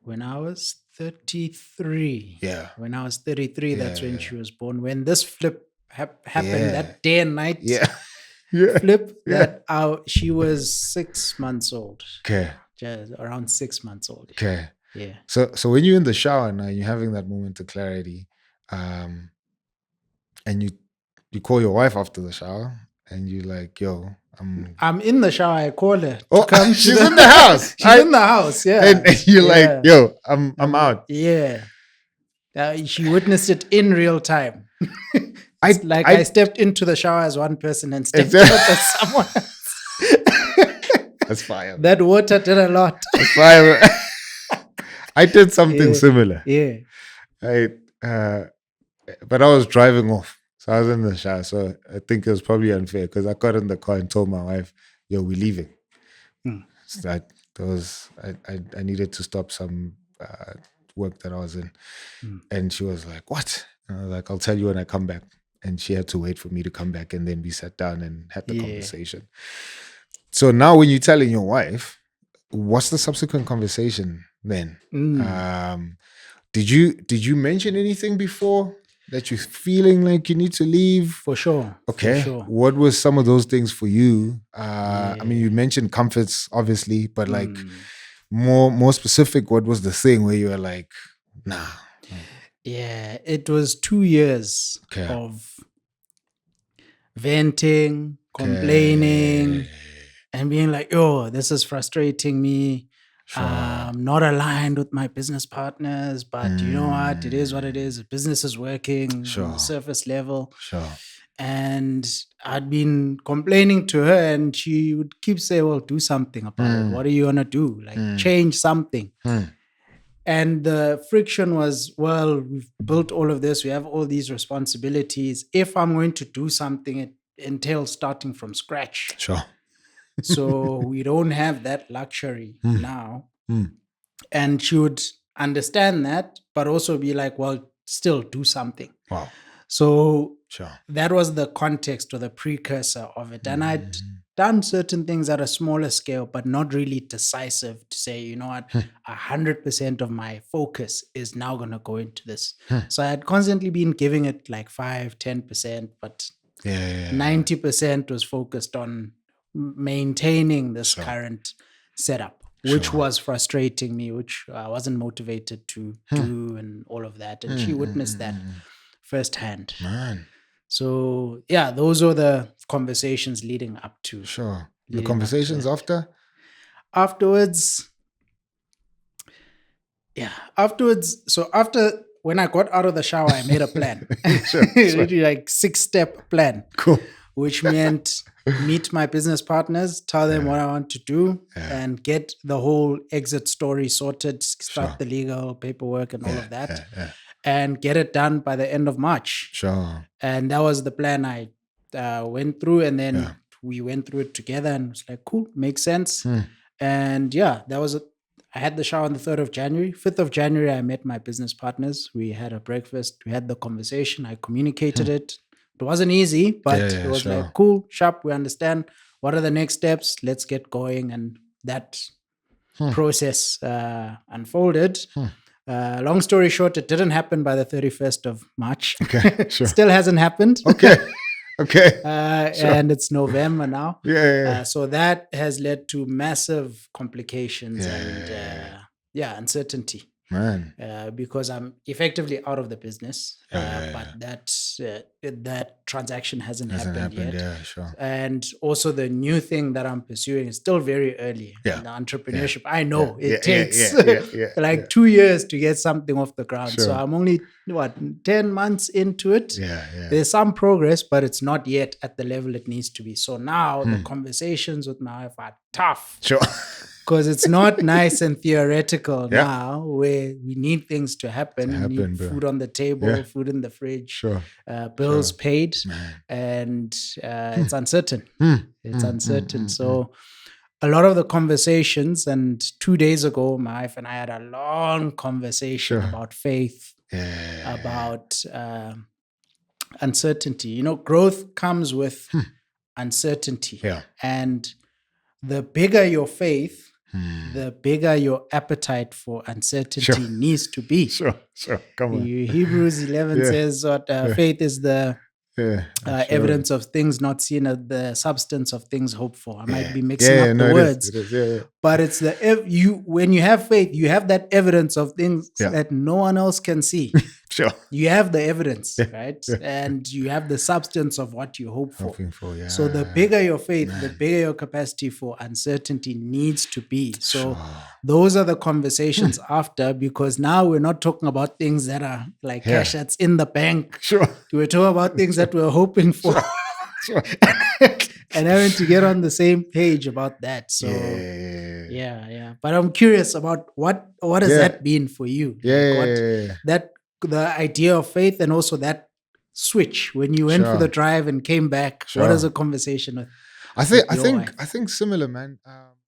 A: When I was 33.
B: Yeah.
A: When I was 33, that's when she was born. When this flip happened, that day and night flip, she was 6 months old.
B: Okay.
A: Just around 6 months old.
B: Okay.
A: Yeah.
B: So when you're in the shower now, you're having that moment of clarity, and you call your wife after the shower, and you're like, "Yo,
A: I'm in the shower." I call her.
B: She's in the house.
A: She's in the house. Yeah.
B: And you're like, "Yo, I'm out."
A: Yeah. She witnessed it in real time. I stepped into the shower as one person and stepped out as someone else.
B: That's fire.
A: That water did a lot.
B: That's fire. I did something similar.
A: Yeah.
B: But I was driving off. So I was in the shower. So I think it was probably unfair because I got in the car and told my wife, "Yo, we're leaving." So I needed to stop some work that I was in. And she was like, "What?" And I was like, "I'll tell you when I come back." And she had to wait for me to come back, and then we sat down and had the conversation. So now when you're telling your wife, what's the subsequent conversation then? Did you mention anything before that you're feeling like you need to leave?
A: For sure.
B: Okay.
A: For sure.
B: What was some of those things for you? I mean, you mentioned comforts, obviously, but like more specific, what was the thing where you were like, nah?
A: Yeah, it was 2 years of venting, complaining, and being like, "Yo, this is frustrating me.
B: Sure.
A: I'm not aligned with my business partners, but you know what? It is what it is. Business is working on the surface level."
B: Sure.
A: And I'd been complaining to her, and she would keep saying, "Well, do something about it. What are you gonna do? Like, change something." And the friction was, well, we've built all of this. We have all these responsibilities. If I'm going to do something, it entails starting from scratch.
B: Sure.
A: So we don't have that luxury now. And she would understand that, but also be like, well, still do something.
B: Wow.
A: So that was the context or the precursor of it. And I'd done certain things at a smaller scale, but not really decisive to say, you know what, 100% of my focus is now going to go into this. So I had constantly been giving it like 5-10%, but 90% was focused on maintaining this current setup, which was frustrating me, which I wasn't motivated to do and all of that. And she witnessed that firsthand.
B: Man.
A: So yeah, those were the conversations leading up to.
B: Sure. The conversations after?
A: Afterwards. So after when I got out of the shower, I made a plan. Really like 6-step plan.
B: Cool.
A: Which meant meet my business partners, tell them what I want to do, and get the whole exit story sorted, start the legal paperwork and all of that, and get it done by the end of March.
B: Sure.
A: And that was the plan I went through, and then we went through it together, and it was like, cool, makes sense. And that was it. I had the shower on the 3rd of January. 5th of January, I met my business partners. We had a breakfast. We had the conversation. I communicated it. It wasn't easy, but it was like, cool, sharp, we understand. What are the next steps? Let's get going. And that process unfolded. Long story short, it didn't happen by the 31st of March.
B: Okay, sure.
A: Still hasn't happened.
B: Okay.
A: And it's November now. So that has led to massive complications and uncertainty.
B: Man.
A: Because I'm effectively out of the business, but that transaction hasn't happened yet.
B: Yeah, sure.
A: And also the new thing that I'm pursuing is still very early in the entrepreneurship. I know it takes 2 years to get something off the ground.
B: Sure.
A: So I'm only 10 months into it. There's some progress, but it's not yet at the level it needs to be. So now the conversations with my wife are tough.
B: Sure.
A: Because it's not nice and theoretical now, where we need things to happen. We need food on the table, food in the fridge, bills paid, and it's uncertain. It's uncertain. So a lot of the conversations, and 2 days ago, my wife and I had a long conversation
B: Sure.
A: about faith,
B: Yeah.
A: about uncertainty. You know, growth comes with uncertainty.
B: Yeah.
A: And the bigger your faith,
B: Hmm.
A: the bigger your appetite for uncertainty
B: Sure.
A: needs to be.
B: Sure. Come on.
A: Hebrews 11
B: Yeah.
A: says what faith is the
B: Yeah.
A: evidence of things not seen, the substance of things hoped for. I might be
B: Yeah.
A: mixing
B: Yeah,
A: up
B: no,
A: the
B: it
A: words,
B: is. Yeah.
A: but it's when you have faith, you have that evidence of things
B: Yeah.
A: that no one else can see.
B: Sure.
A: You have the evidence,
B: Yeah.
A: right?
B: Yeah.
A: And you have the substance of what you hope for.
B: Hoping for, yeah.
A: So the bigger your faith, the
B: Man.
A: bigger your capacity for uncertainty needs to be. So
B: Sure.
A: those are the conversations after, because now we're not talking about things that are like
B: Yeah.
A: cash that's in the bank.
B: Sure.
A: We're talking about things that we're hoping for.
B: Sure.
A: And having to get on the same page about that. So yeah. But I'm curious about what has
B: Yeah.
A: that been for you? Like what that the idea of faith, and also that switch when you went for
B: Sure.
A: the drive and came back.
B: Sure.
A: What is a conversation with?
B: I think similar, man.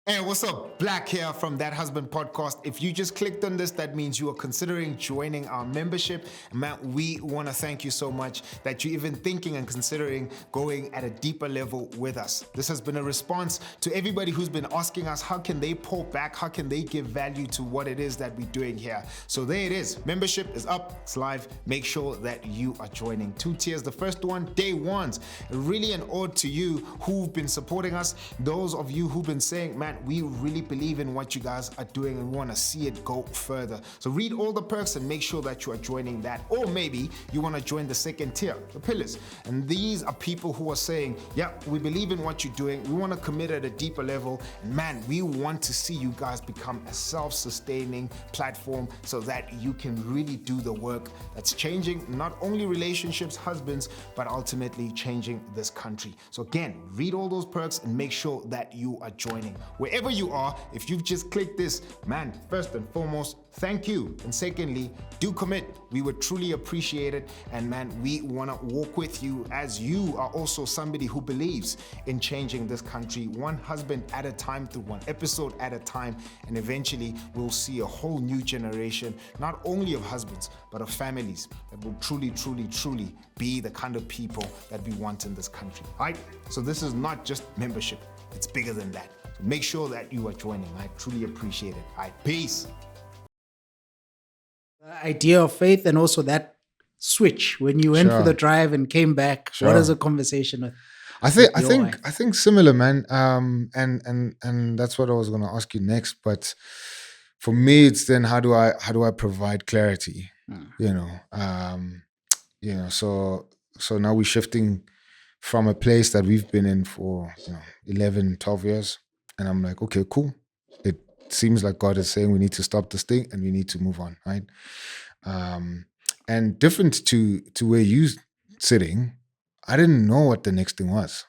C: Hey, what's up? Black here from That Husband Podcast. If you just clicked on this, that means you are considering joining our membership. Man, we want to thank you so much that you're even thinking and considering going at a deeper level with us. This has been a response to everybody who's been asking us, how can they pull back? How can they give value to what it is that we're doing here? So there it is. Membership is up. It's live. Make sure that you are joining. 2 tiers. The first one, day ones. Really an ode to you who've been supporting us. Those of you who've been saying, man, we really believe in what you guys are doing and we want to see it go further. So read all the perks and make sure that you are joining that. Or maybe you want to join the second tier, the pillars. And these are people who are saying, yeah, we believe in what you're doing. We want to commit at a deeper level. And man, we want to see you guys become a self-sustaining platform so that you can really do the work that's changing not only relationships, husbands, but ultimately changing this country. So again, read all those perks and make sure that you are joining. Wherever you are, if you've just clicked this, man, first and foremost, thank you. And secondly, do commit. We would truly appreciate it. And man, we want to walk with you as you are also somebody who believes in changing this country one husband at a time, through one episode at a time. And eventually we'll see a whole new generation, not only of husbands, but of families that will truly be the kind of people that we want in this country. All right? So this is not just membership. It's bigger than that. So make sure that you are joining. I truly appreciate it. All right, peace.
A: The idea of faith, and also that switch when you went for the drive and came back.
B: Sure.
A: What is a conversation with?
B: I think similar, man. And that's what I was going to ask you next. But for me, it's then how do I provide clarity? So now we're shifting from a place that we've been in for 11, 12 years. And I'm like, okay, cool. It seems like God is saying we need to stop this thing and we need to move on, right? And different to where you sitting, I didn't know what the next thing was.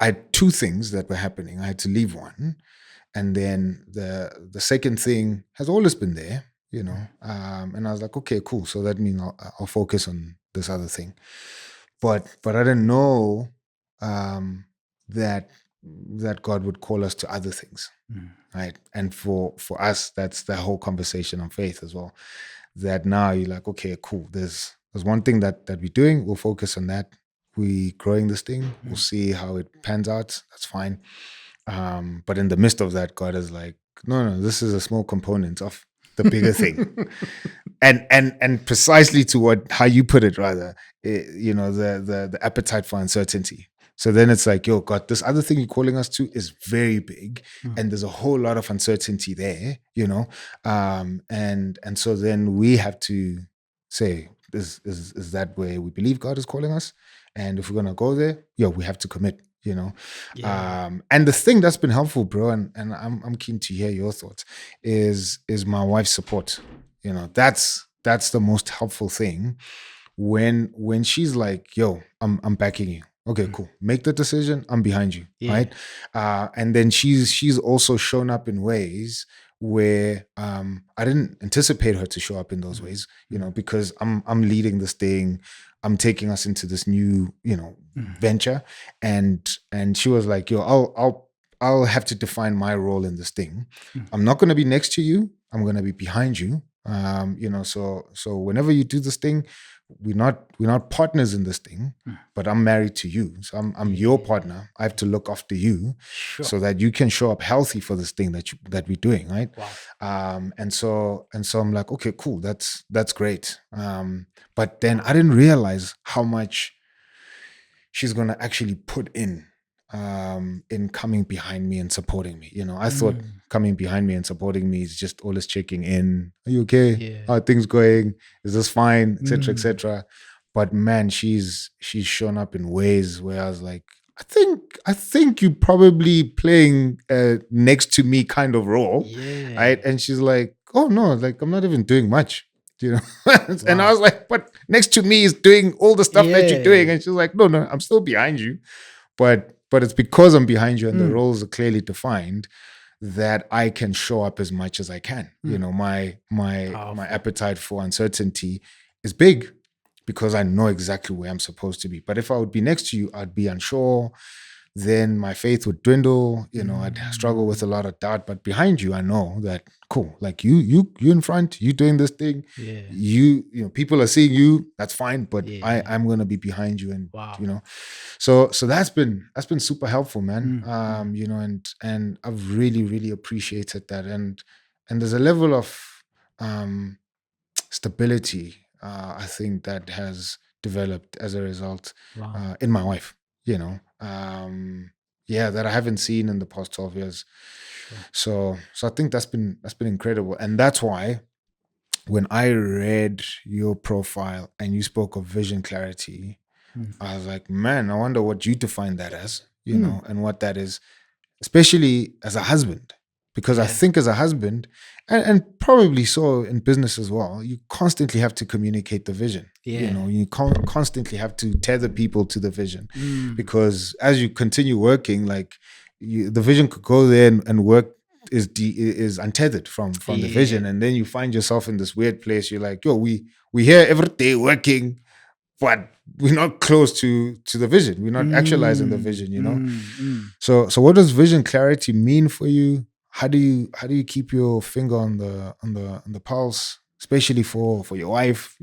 B: I had 2 things that were happening. I had to leave one. And then the second thing has always been there, and I was like, okay, cool. So that means I'll focus on this other thing. But I didn't know that God would call us to other things, right? And for us, that's the whole conversation on faith as well. That now you're like, okay, cool. There's one thing that we're doing. We'll focus on that. We're growing this thing. We'll see how it pans out. That's fine. But in the midst of that, God is like, no, this is a small component of the bigger thing. And precisely to how you put it, rather, the appetite for uncertainty. So then it's like, yo, God, this other thing you're calling us to is very big, and there's a whole lot of uncertainty there, and so then we have to say, is that where we believe God is calling us? And if we're gonna go there, we have to commit, and the thing that's been helpful, bro, and I'm keen to hear your thoughts, is my wife's support. That's the most helpful thing when she's like, yo, I'm backing you. Okay, cool. Make the decision. I'm behind you, right? And then she's also shown up in ways where I didn't anticipate her to show up in those ways, because I'm leading this thing. I'm taking us into this new, venture, and she was like, yo, I'll have to define my role in this thing. I'm not going to be next to you. I'm going to be behind you. So whenever you do this thing, we're not partners in this thing, but I'm married to you. So I'm your partner. I have to look after you so that you can show up healthy for this thing that we're doing, right?
A: Wow.
B: And so I'm like, okay, cool. That's great. But then I didn't realize how much she's going to actually put in coming behind me and supporting me. I thought coming behind me and supporting me is just always checking in. Are you okay?
A: Yeah.
B: How are things going? Is this fine? Etc. Etc. But man, she's shown up in ways where I was like, I think you're probably playing a next to me kind of role, right? And she's like, oh no, like I'm not even doing much. And I was like, but next to me is doing all the stuff that you're doing. And she's like, no, I'm still behind you. But it's because I'm behind you and the roles are clearly defined that I can show up as much as I can. My appetite for uncertainty is big because I know exactly where I'm supposed to be. But if I would be next to you, I'd be unsure. Then my faith would dwindle. I'd struggle with a lot of doubt. But behind you, I know that cool. Like you in front, you doing this thing.
A: Yeah.
B: You people are seeing you. That's fine. But I'm gonna be behind you, and So that's been super helpful, man. And I've really, really appreciated that. And there's a level of stability, I think, that has developed as a result in my wife. That I haven't seen in the past 12 years. So I think that's been incredible. And that's why when I read your profile and you spoke of vision clarity, I was like, man, I wonder what you define that as, and what that is, especially as a husband. Because I think as a husband, and probably so in business as well, you constantly have to communicate the vision. You constantly have to tether people to the vision. Because as you continue working, like the vision could go there and work is untethered from the vision. And then you find yourself in this weird place. You're like, yo, we here every day working, but we're not close to the vision. We're not actualizing the vision, So what does vision clarity mean for you? How do you keep your finger on the pulse, especially for your wife,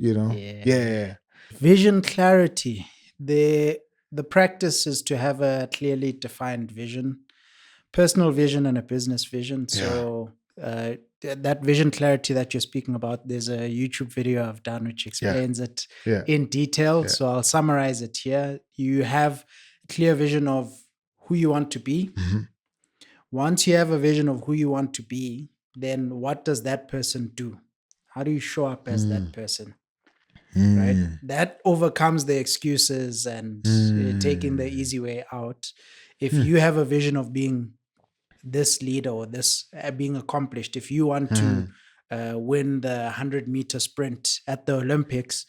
A: Vision clarity. The practice is to have a clearly defined vision, personal vision and a business vision. So that vision clarity that you're speaking about, there's a YouTube video I've done which explains it in detail. So I'll summarize it here. You have a clear vision of who you want to be. Once you have a vision of who you want to be, then what does that person do? How do you show up as that person? Right? That overcomes the excuses and taking the easy way out. If you have a vision of being this leader or this being accomplished, if you want to win the 100-meter sprint at the Olympics,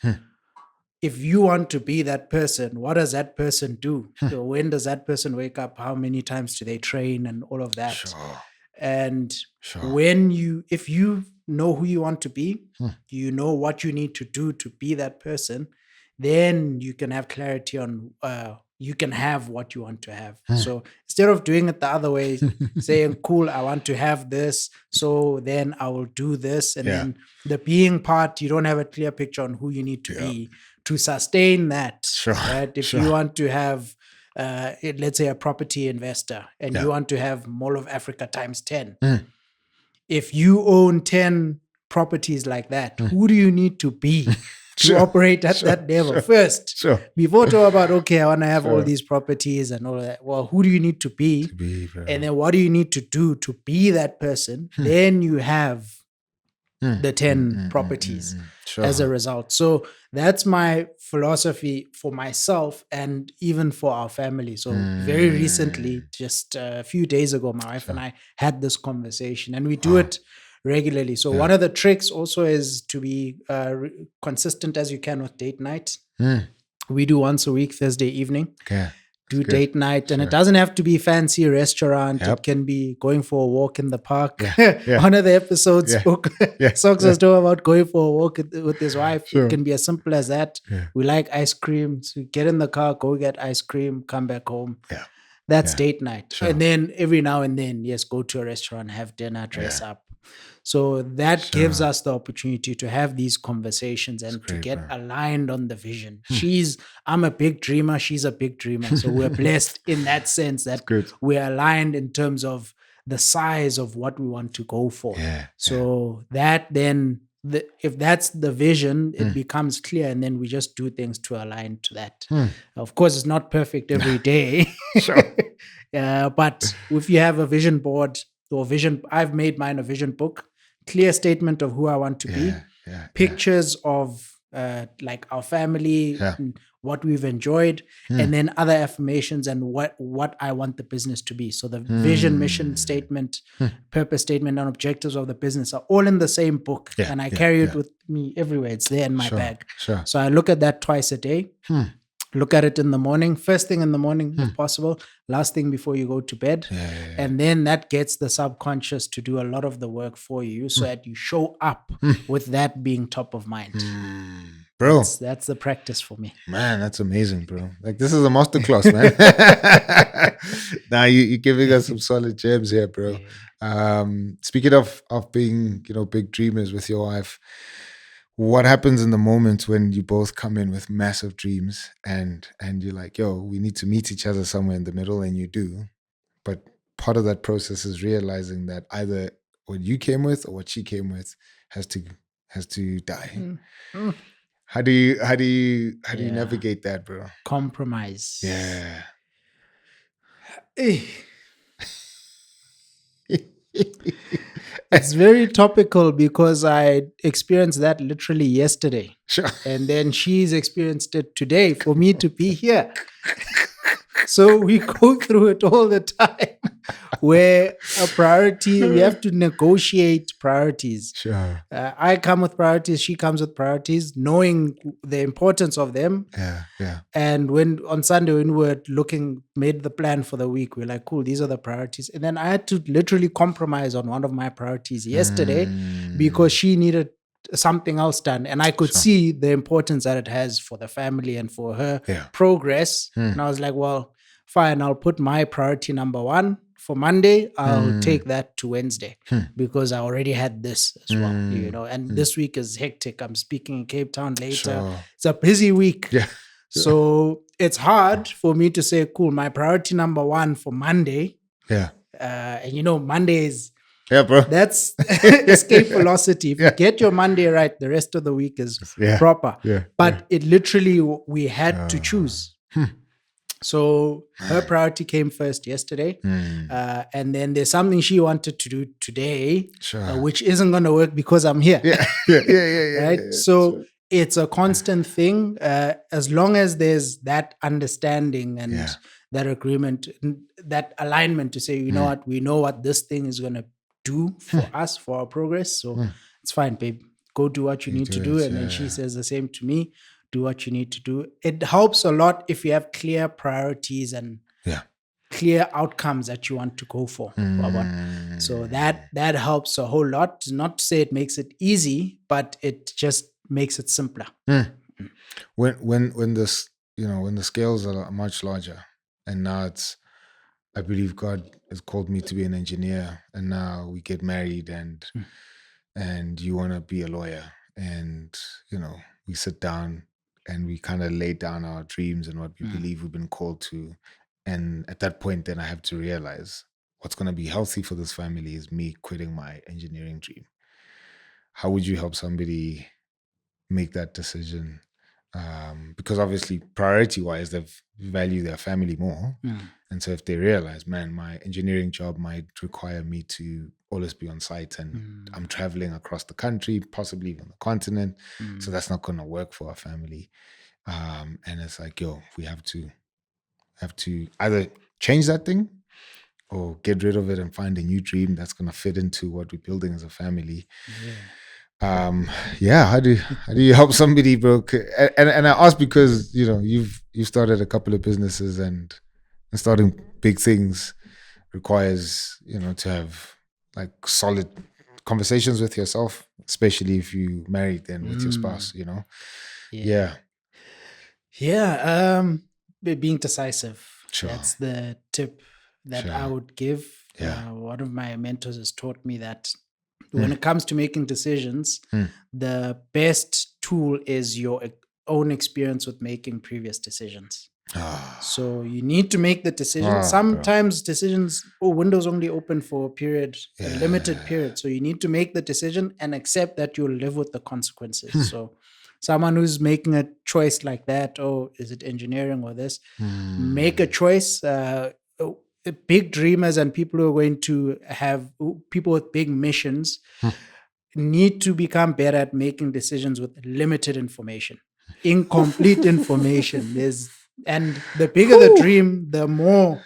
A: if you want to be that person, what does that person do? So when does that person wake up? How many times do they train and all of that? And if you know who you want to be, you know what you need to do to be that person, then you can have clarity on you can have what you want to have. So instead of doing it the other way, saying, cool, I want to have this, so then I will do this. And then the being part, you don't have a clear picture on who you need to be to sustain that. Right? If you want to have, let's say, a property investor, and you want to have Mall of Africa times 10. If you own 10 properties like that, who do you need to be to operate at that level first? Before talk about, okay, I want to have all these properties and all of that. Well, who do you need to be? And then what do you need to do to be that person? Then you have the 10 properties as a result. So that's my philosophy for myself and even for our family. So very recently, just a few days ago, my wife and I had this conversation, and we do it regularly. So one of the tricks also is to be consistent as you can with date night. We do once a week, Thursday evening. Do date night, and it doesn't have to be fancy restaurant. It can be going for a walk in the park. One of the episodes Socks was talking about going for a walk with his wife. It can be as simple as that. We like ice cream, so get in the car, go get ice cream, come back home. That's date night. And then every now and then, yes, go to a restaurant, have dinner, dress up. So that gives us the opportunity to have these conversations and to get aligned on the vision. I'm a big dreamer, she's a big dreamer. So we're blessed in that sense that we're aligned in terms of the size of what we want to go for. So that then, if that's the vision, it becomes clear, and then we just do things to align to that. Of course, it's not perfect every day. But if you have a vision board or vision, I've made mine a vision book, clear statement of who I want to be, pictures of like our family, what we've enjoyed, and then other affirmations and what I want the business to be. So the vision, mission statement, purpose statement, and objectives of the business are all in the same book, and I carry it with me everywhere. It's there in my bag. So I look at that twice a day. Look at it in the morning, first thing in the morning, if possible, last thing before you go to bed. And then that gets the subconscious to do a lot of the work for you so that you show up with that being top of mind.
B: Bro,
A: that's the practice for me.
B: Man, that's amazing, bro. Like, this is a masterclass, man. Now you're giving us some solid gems here, bro. Speaking of being, big dreamers with your wife, what happens in the moment when you both come in with massive dreams and you're like, yo, we need to meet each other somewhere in the middle, and you do. But part of that process is realizing that either what you came with or what she came with has to die. How do you navigate that, bro?
A: Compromise.
B: Yeah.
A: It's very topical because I experienced that literally yesterday.
B: Sure.
A: And then she's experienced it today for me to be here. So we go through it all the time where a priority, we have to negotiate priorities.
B: Sure.
A: I come with priorities, she comes with priorities, knowing the importance of them.
B: Yeah.
A: And on Sunday, when we were made the plan for the week, we're like, cool, these are the priorities. And then I had to literally compromise on one of my priorities yesterday because she needed something else done, and I could see the importance that it has for the family and for her progress. And I was like, well, fine, I'll put my priority number 1 for Monday. I'll take that to Wednesday because I already had this as well, and this week is hectic. I'm speaking in Cape Town later. It's a busy week. So it's hard for me to say, cool, my priority number 1 for Monday. And Monday is,
B: bro.
A: That's escape velocity. If you get your Monday right, the rest of the week is proper. But it literally, we had to choose. So her priority came first yesterday. And then there's something she wanted to do today, which isn't going to work because I'm here. Right? So it's a constant thing. As long as there's that understanding and that agreement, that alignment to say, you know what, we know what this thing is going to do for us, for our progress. So it's fine, babe. Go do what you need to do. And then she says the same to me. Do what you need to do. It helps a lot if you have clear priorities and clear outcomes that you want to go for. So that helps a whole lot. Not to say it makes it easy, but it just makes it simpler.
B: When this, when the scales are much larger, and now I believe God has called me to be an engineer, and now we get married and you want to be a lawyer, and we sit down and we kind of lay down our dreams and what we believe we've been called to. And at that point, then I have to realize what's going to be healthy for this family is me quitting my engineering dream. How would you help somebody make that decision? Because obviously, priority-wise, they value their family more. And so if they realize, man, my engineering job might require me to always be on site, and I'm traveling across the country, possibly even the continent, so that's not going to work for our family. And it's like, yo, we have to either change that thing or get rid of it and find a new dream that's going to fit into what we're building as a family. How do you help somebody, bro? And I ask because you've started a couple of businesses, and starting big things requires to have like solid conversations with yourself, especially if you married then with your spouse.
A: Being decisive.
B: Sure.
A: That's the tip that I would give. One of my mentors has taught me that when it comes to making decisions, the best tool is your own experience with making previous decisions. So you need to make the decision. Sometimes decisions, windows only open for a limited period. So you need to make the decision and accept that you'll live with the consequences. So someone who's making a choice like that, is it engineering or this? Make a choice. Big dreamers and people who are going to have people with big missions need to become better at making decisions with limited information, incomplete information. And the bigger the dream, the more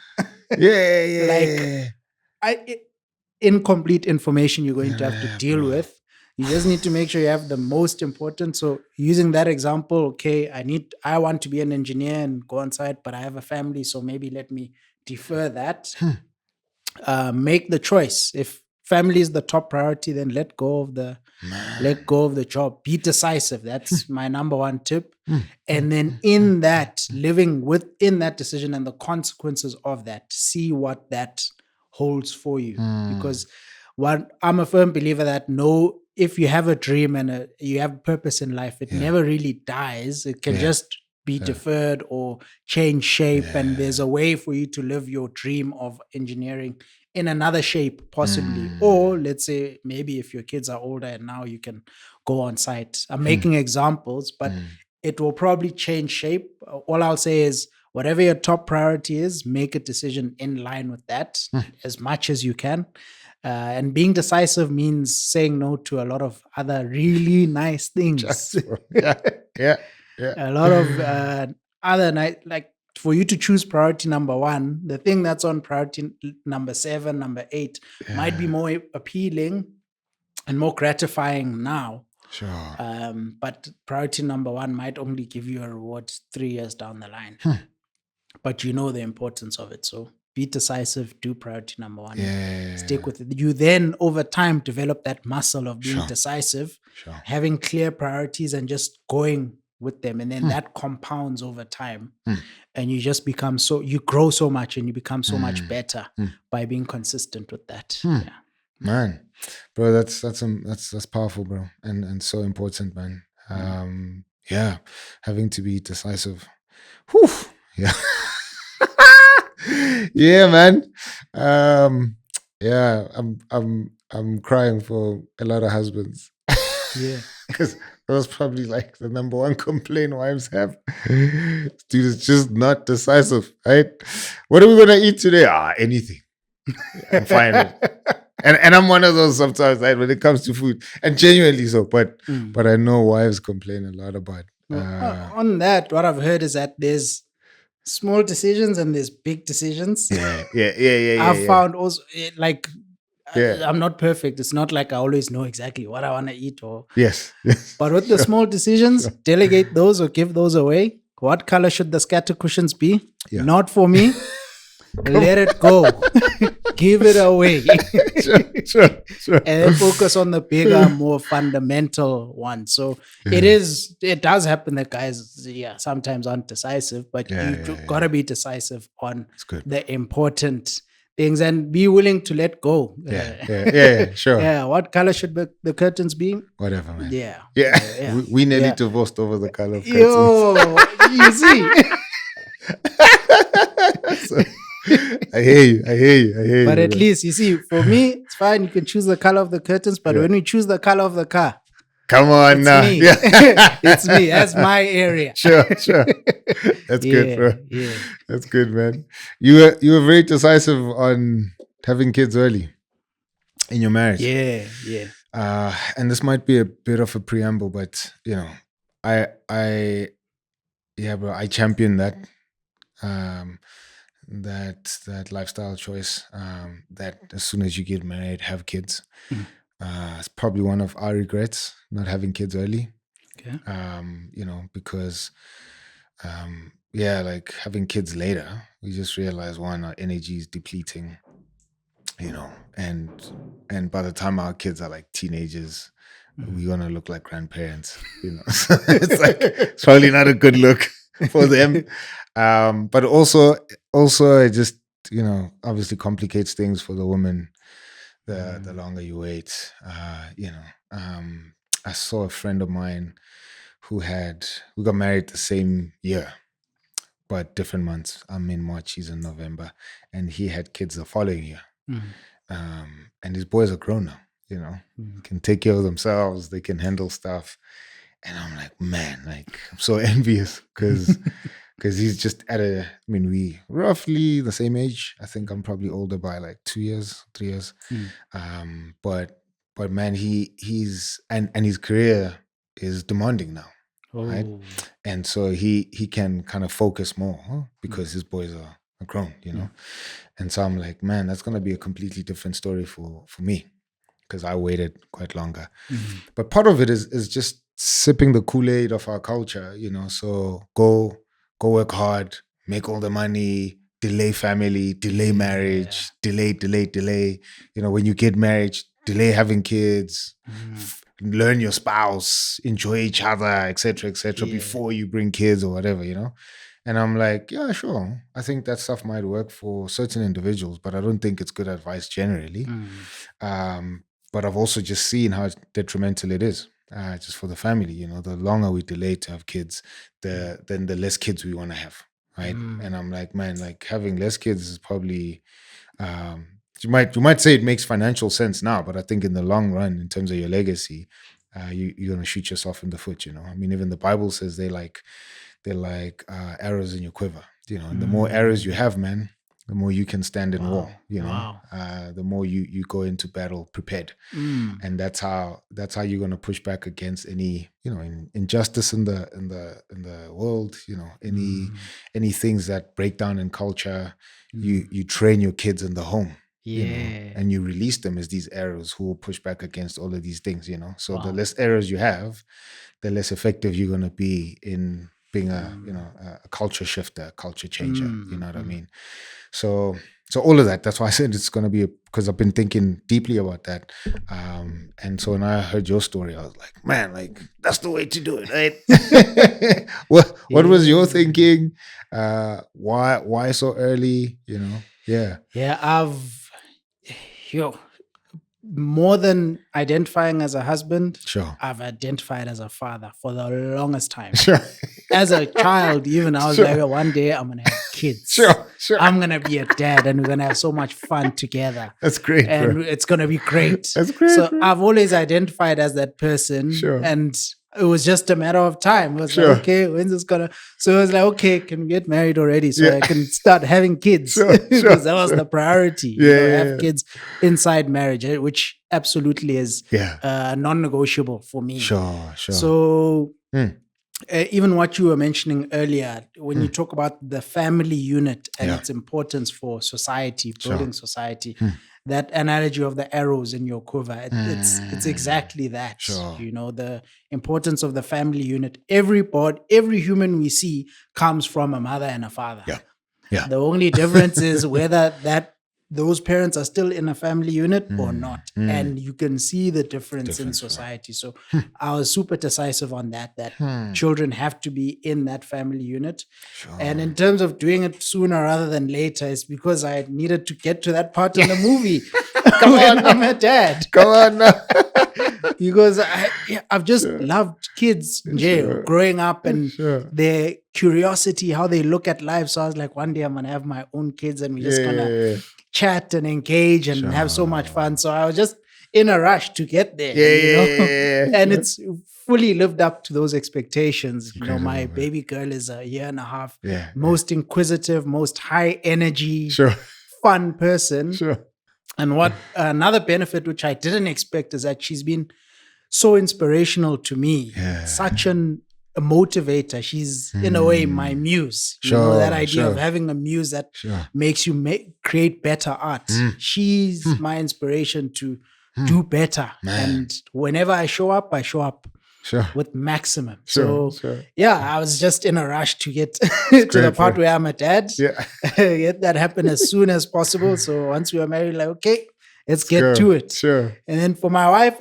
A: incomplete information you're going to have to deal with. You just need to make sure you have the most important. So using that example, okay, I want to be an engineer and go on site, but I have a family, so maybe let me defer that. Make the choice. If family is the top priority, then let go of the job. Be decisive. That's my number one tip. And then in that, living within that decision and the consequences of that, see what that holds for you. Because I'm a firm believer that if you have a dream and you have purpose in life, it never really dies. It can just be deferred or change shape. And there's a way for you to live your dream of engineering in another shape, possibly. Or let's say maybe if your kids are older and now you can go on site. I'm making examples, but it will probably change shape. All I'll say is whatever your top priority is, make a decision in line with that as much as you can. And being decisive means saying no to a lot of other really nice things. A lot of other nice, like for you to choose priority number one, the thing that's on priority number 7, number 8 might be more appealing and more gratifying now. But priority number 1 might only give you a reward 3 years down the line. But you know the importance of it. So be decisive, do priority number 1. Stick with it. You then, over time, develop that muscle of being decisive, having clear priorities and just going with them. And then that compounds over time. And you just become you grow so much and you become so much better by being consistent with that.
B: Man, bro, that's powerful, bro. And so important, man. Having to be decisive. Whew. Yeah, man. I'm crying for a lot of husbands. Because that was probably like the number one complaint wives have. Dude, it's just not decisive, right? What are we gonna eat today? Anything. I'm fine with it. And I'm one of those sometimes, right, when it comes to food. And genuinely so, but I know wives complain a lot about.
A: On that, what I've heard is that there's small decisions and there's big decisions. I've found also I'm not perfect. It's not like I always know exactly what I want to eat
B: yes.
A: But with the small decisions, delegate those or give those away. What color should the scatter cushions be? Not for me. Let it go. Give it away. Sure. And then focus on the bigger, more fundamental one. So it does happen that guys, sometimes aren't decisive, but you gotta be decisive on the important things and be willing to let go.
B: Sure.
A: What color should the curtains be?
B: Whatever, man.
A: We
B: nearly divorced over the color of curtains.
A: You see.
B: I hear you.
A: But at least, you see, for me, it's fine. You can choose the color of the curtains, but when we choose the color of the car,
B: come on now.
A: Me. It's me. That's my area.
B: Sure. That's good, bro. That's good, man. You were very decisive on having kids early in your marriage. And this might be a bit of a preamble, but I champion that. That lifestyle choice, that as soon as you get married, have kids. It's probably one of our regrets, not having kids early. Because like having kids later, we just realize our energy is depleting, and by the time our kids are like teenagers, we're gonna look like grandparents, So it's probably not a good look for them. But also it just, obviously complicates things for the woman the longer you wait. I saw a friend of mine who got married the same year, but different months. I'm in March, he's in November, and he had kids the following year. And his boys are grown now, can take care of themselves, they can handle stuff. And I'm like, man, I'm so envious because he's just we roughly the same age. I think I'm probably older by like 2 years, 3 years. But man, he's and his career is demanding now. Right. And so he can kind of focus more because his boys are grown, And so I'm like, man, that's going to be a completely different story for me because I waited quite longer. But part of it is just sipping the Kool-Aid of our culture, so go work hard, make all the money, delay family, delay marriage, delay. When you get married, delay having kids, learn your spouse, enjoy each other, etc., before you bring kids or whatever, And I'm like, yeah, sure. I think that stuff might work for certain individuals, but I don't think it's good advice generally. But I've also just seen how detrimental it is, just for the family. The longer we delay to have kids, then the less kids we want to have, right? And I'm like, man, having less kids is probably. You might say it makes financial sense now, but I think in the long run, in terms of your legacy, you're gonna shoot yourself in the foot. Even the Bible says they're like arrows in your quiver. And the more arrows you have, man, the more you can stand in war. The more you go into battle prepared, and that's how you're gonna push back against any injustice in the world. Any things that break down in culture. You train your kids in the home. And you release them as these arrows who will push back against all of these things, So the less arrows you have, the less effective you're going to be in being a culture shifter, culture changer. You know what I mean? So all of that. That's why I said it's going to be because I've been thinking deeply about that. And so when I heard your story, I was like, man, that's the way to do it, right? What was your thinking? Why so early? Yeah.
A: Yeah, more than identifying as a husband,
B: sure,
A: I've identified as a father for the longest time.
B: Sure.
A: As a child, even I was like, one day I'm gonna have kids.
B: Sure.
A: I'm gonna be a dad, and we're gonna have so much fun together.
B: That's great,
A: and
B: bro.
A: It's gonna be great.
B: That's great.
A: So
B: bro.
A: I've always identified as that person, and it was just a matter of time. It was like, okay, when's this gonna? So it was like, okay, can we get married already so I can start having kids? Because that was the priority. Have kids inside marriage, which absolutely is non-negotiable for me.
B: Sure.
A: So even what you were mentioning earlier, when you talk about the family unit and its importance for society, building society. That analogy of the arrows in your quiver, it's exactly that. The importance of the family unit. Every human we see comes from a mother and a father.
B: Yeah.
A: The only difference is whether those parents are still in a family unit or not. And you can see the difference in society. So I was super decisive on that children have to be in that family unit. And in terms of doing it sooner rather than later, it's because I needed to get to that part in the movie. Come on, I'm a dad.
B: Come on now.
A: Because I've just loved kids growing up and their curiosity, how they look at life. So I was like, one day I'm going to have my own kids and we're just going to chat and engage and have so much fun. So I was just in a rush to get there. And it's fully lived up to those expectations. My baby girl is a year and a half. Most inquisitive, most high energy, fun person. And what another benefit which I didn't expect is that she's been so inspirational to me. Such a motivator. She's in a way my muse. That idea of having a muse that makes you create better art. She's my inspiration to do better. And whenever I show up with maximum. I was just in a rush to get to the part where I'm a dad. Get that happen as soon as possible. So once we were married, like, okay, let's get to it.
B: Sure.
A: And then for my wife,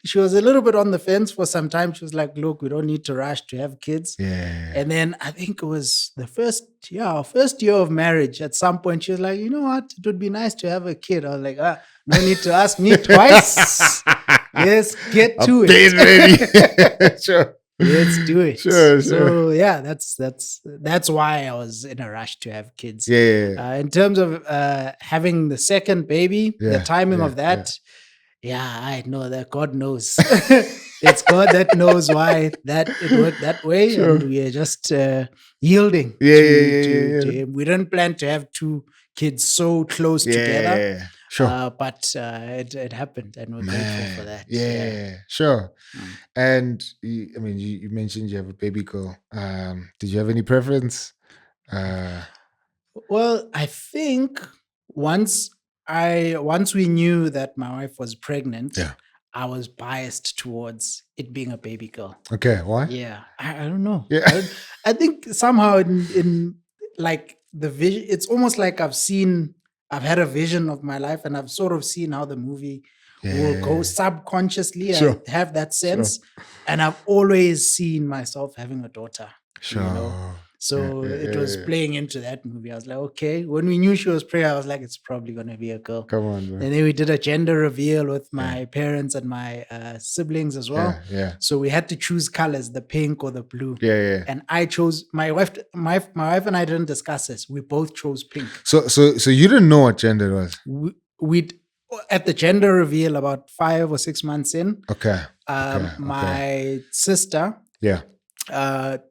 A: she was a little bit on the fence for some time. She was like, look, we don't need to rush to have kids.
B: Yeah.
A: And then I think it was our first year of marriage. At some point, she was like, you know what? It would be nice to have a kid. I was like, no need to ask me twice. Let's get to it.
B: Ready. Sure.
A: Let's do it.
B: Sure.
A: So yeah, that's why I was in a rush to have kids.
B: Yeah.
A: In terms of having the second baby, the timing of that, I know that God knows. It's God that knows why it worked that way, and we are just yielding to Him. We didn't plan to have two kids so close together.
B: Sure.
A: But it happened, and we're grateful for that.
B: Yeah, sure. And you mentioned you have a baby girl. Did you have any preference?
A: Well, I think once we knew that my wife was pregnant, I was biased towards it being a baby girl.
B: Okay, why?
A: Yeah, I don't know.
B: Yeah.
A: I think somehow in like the vision, it's almost like I've had a vision of my life, and I've sort of seen how the movie will go subconsciously. I have that sense, and I've always seen myself having a daughter.
B: Sure.
A: You know? So it was playing into that movie. I was like, okay. When we knew she was pregnant, I was like, it's probably going to be a girl.
B: Come on, man.
A: And then we did a gender reveal with my parents and my siblings as well.
B: Yeah.
A: So we had to choose colors, the pink or the blue.
B: Yeah.
A: And I chose my wife and I didn't discuss this. We both chose pink.
B: So you didn't know what gender it was?
A: We'd at the gender reveal about 5 or 6 months in.
B: Okay.
A: My sister.
B: Yeah.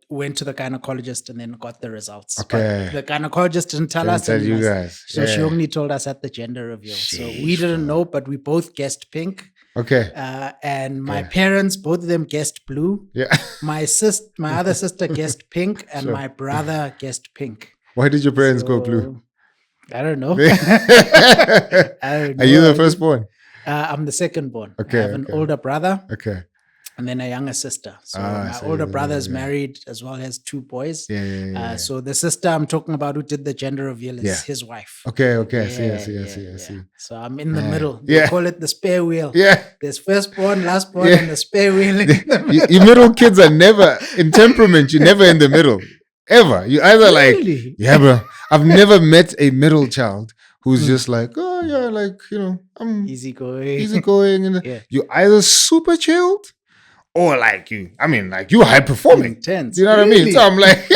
A: Went to the gynecologist and then got the results.
B: Okay.
A: But the gynecologist didn't tell us.
B: Tell you guys.
A: So she only told us at the gender reveal. So we didn't know, but we both guessed pink.
B: Okay.
A: And my parents, both of them guessed blue.
B: Yeah.
A: My other sister guessed pink, and my brother guessed pink.
B: Why did your parents go blue?
A: I don't know.
B: Are you the firstborn?
A: I'm the secondborn.
B: Okay.
A: I have an older brother.
B: Okay.
A: And then a younger sister. So my older brother is married as well, has 2 boys.
B: Yeah.
A: So the sister I'm talking about who did the gender reveal is his wife.
B: Okay. I see.
A: So I'm in the middle. They call it the spare wheel.
B: Yeah.
A: There's firstborn, lastborn, and the spare wheel.
B: Your middle kids are never, in temperament, you're never in the middle. Ever. You either
A: Really?
B: bro. I've never met a middle child who's just like, oh yeah, like, I'm easygoing. And you're either super chilled or like you high performing.
A: Intense.
B: You know what I mean? So I'm like,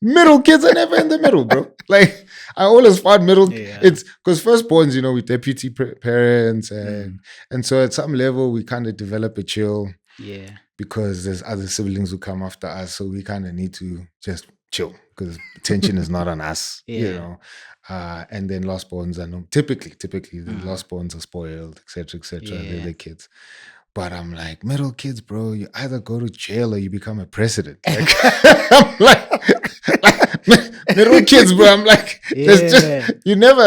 B: middle kids are never in the middle, bro. Like I always found middle. It's because firstborns, we deputy parents, and so at some level we kind of develop a chill.
A: Yeah.
B: Because there's other siblings who come after us, so we kind of need to just chill because attention is not on us. And then lostborns are typically the lostborns are spoiled, etc. They're the kids. But I'm like, middle kids, bro, you either go to jail or you become a president. Like, I'm like middle kids, bro. I'm like, you never,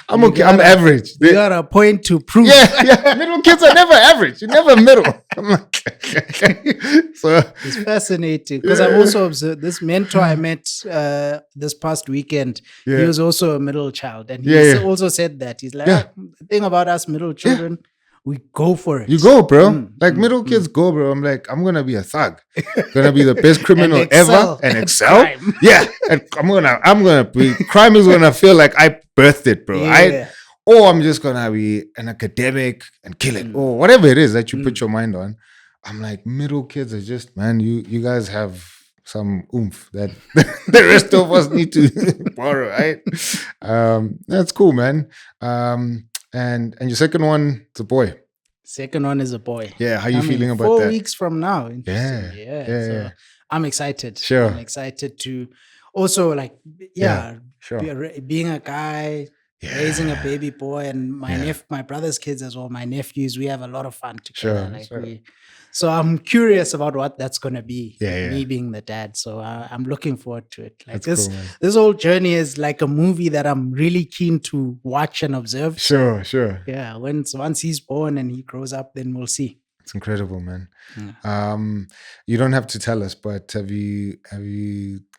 B: I'm okay. I'm average.
A: You got a point to prove.
B: Yeah. Middle kids are never average. You're never middle. I'm like, so
A: it's fascinating because I've also observed this mentor I met this past weekend. He was also a middle child, and he also said that he's like, the thing about us middle children. We go for it.
B: You go, bro. Middle kids go, bro. I'm like, I'm gonna be a thug. Gonna be the best criminal ever and excel. Crime. Yeah, and I'm gonna be. Crime is gonna feel like I birthed it, bro. Or I'm just gonna be an academic and kill it, or whatever it is that you put your mind on. I'm like, middle kids are just, man. You guys have some oomph that the rest of us need to borrow, right? That's cool, man. And your second one, it's a boy.
A: Second one is a boy.
B: Yeah, how you feeling about
A: 4
B: that?
A: 4 weeks from now.
B: Yeah.
A: So I'm excited.
B: Sure.
A: I'm excited to also being a guy, raising a baby boy, and my brother's kids as well, my nephews. We have a lot of fun together. So I'm curious about what that's going to be, me being the dad. So I'm looking forward to it. Like this whole journey is like a movie that I'm really keen to watch and observe.
B: Sure.
A: Yeah, once he's born and he grows up, then we'll see.
B: It's incredible, man. You don't have to tell us, but have you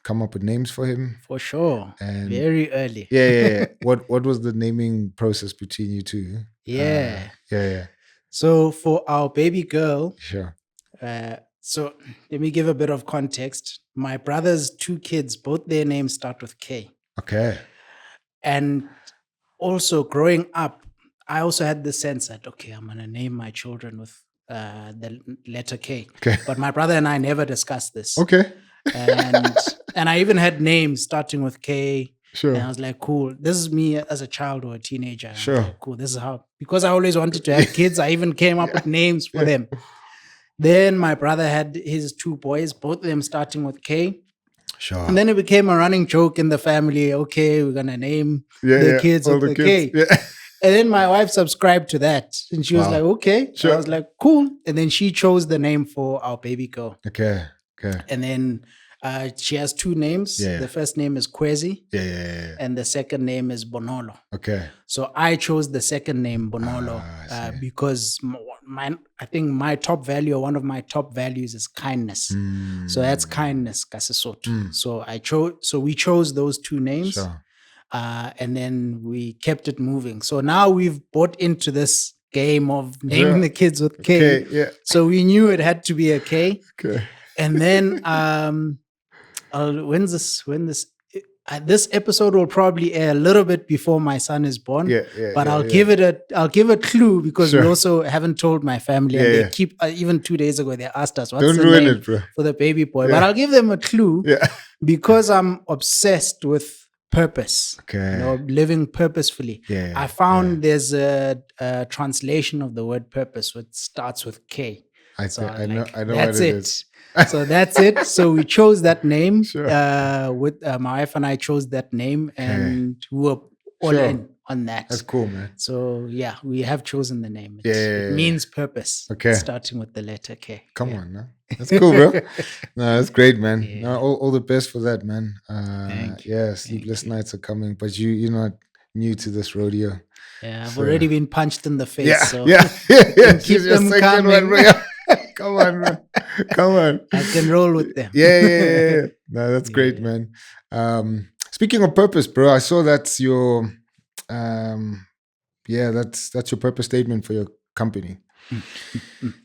B: come up with names for him?
A: For sure.
B: And
A: very early.
B: Yeah. What was the naming process between you two?
A: Yeah.
B: Yeah.
A: So for our baby girl,
B: Sure.
A: so let me give a bit of context. My brother's 2 kids, both their names start with K.
B: Okay.
A: And also growing up, I also had the sense that, okay, I'm going to name my children with the letter K.
B: Okay.
A: But my brother and I never discussed this.
B: Okay.
A: And I even had names starting with K.
B: Sure.
A: And I was like, cool. This is me as a child or a teenager. And I was
B: Sure.
A: like, cool. This is how, because I always wanted to have kids, I even came up with names for them. Then my brother had his 2 boys, both of them starting with K.
B: Sure.
A: And then it became a running joke in the family. Okay, we're going to name the kids
B: all
A: with the
B: kids.
A: K.
B: Yeah.
A: And then my wife subscribed to that. And she was
B: Wow.
A: like, okay.
B: Sure.
A: I was like, cool. And then she chose the name for our baby girl.
B: Okay.
A: And then she has 2 names.
B: Yeah.
A: The first name is Kwezi.
B: Yeah.
A: And the second name is Bonolo.
B: Okay.
A: So I chose the second name Bonolo
B: I see.
A: because I think my top value, or one of my top values, is kindness. So that's kindness, Kasisoto. So we chose those 2 names.
B: Sure.
A: And then we kept it moving. So now we've bought into this game of naming the kids with K.
B: Okay. Yeah.
A: So we knew it had to be a K.
B: Okay.
A: And then this episode will probably air a little bit before my son is born. But I'll give a clue because we also haven't told my family, and they keep even 2 days ago they asked us what's the name for the baby boy. But I'll give them a clue because I'm obsessed with purpose.
B: Okay.
A: Living purposefully. I found there's a translation of the word purpose which starts with K.
B: I know
A: that's
B: what it
A: it.
B: is.
A: So that's it. So we chose that name.
B: Sure.
A: With my wife and I chose that name, and we were all in on that.
B: That's cool, man.
A: So yeah, we have chosen the name. It means purpose.
B: Okay.
A: Starting with the letter K.
B: Come on, man. That's cool, bro. No, that's great, man. No, all the best for that, man.
A: Thank you.
B: Yeah, sleepless nights are coming, but you're not new to this rodeo.
A: Yeah, I've already been punched in the face.
B: Yeah,
A: so
B: yeah.
A: keep
B: Your
A: them
B: second
A: coming.
B: one, bro. Come on, bro. Come on.
A: I can roll with them.
B: Yeah. No, that's great, man. Speaking of purpose, bro, I saw that's your that's your purpose statement for your company.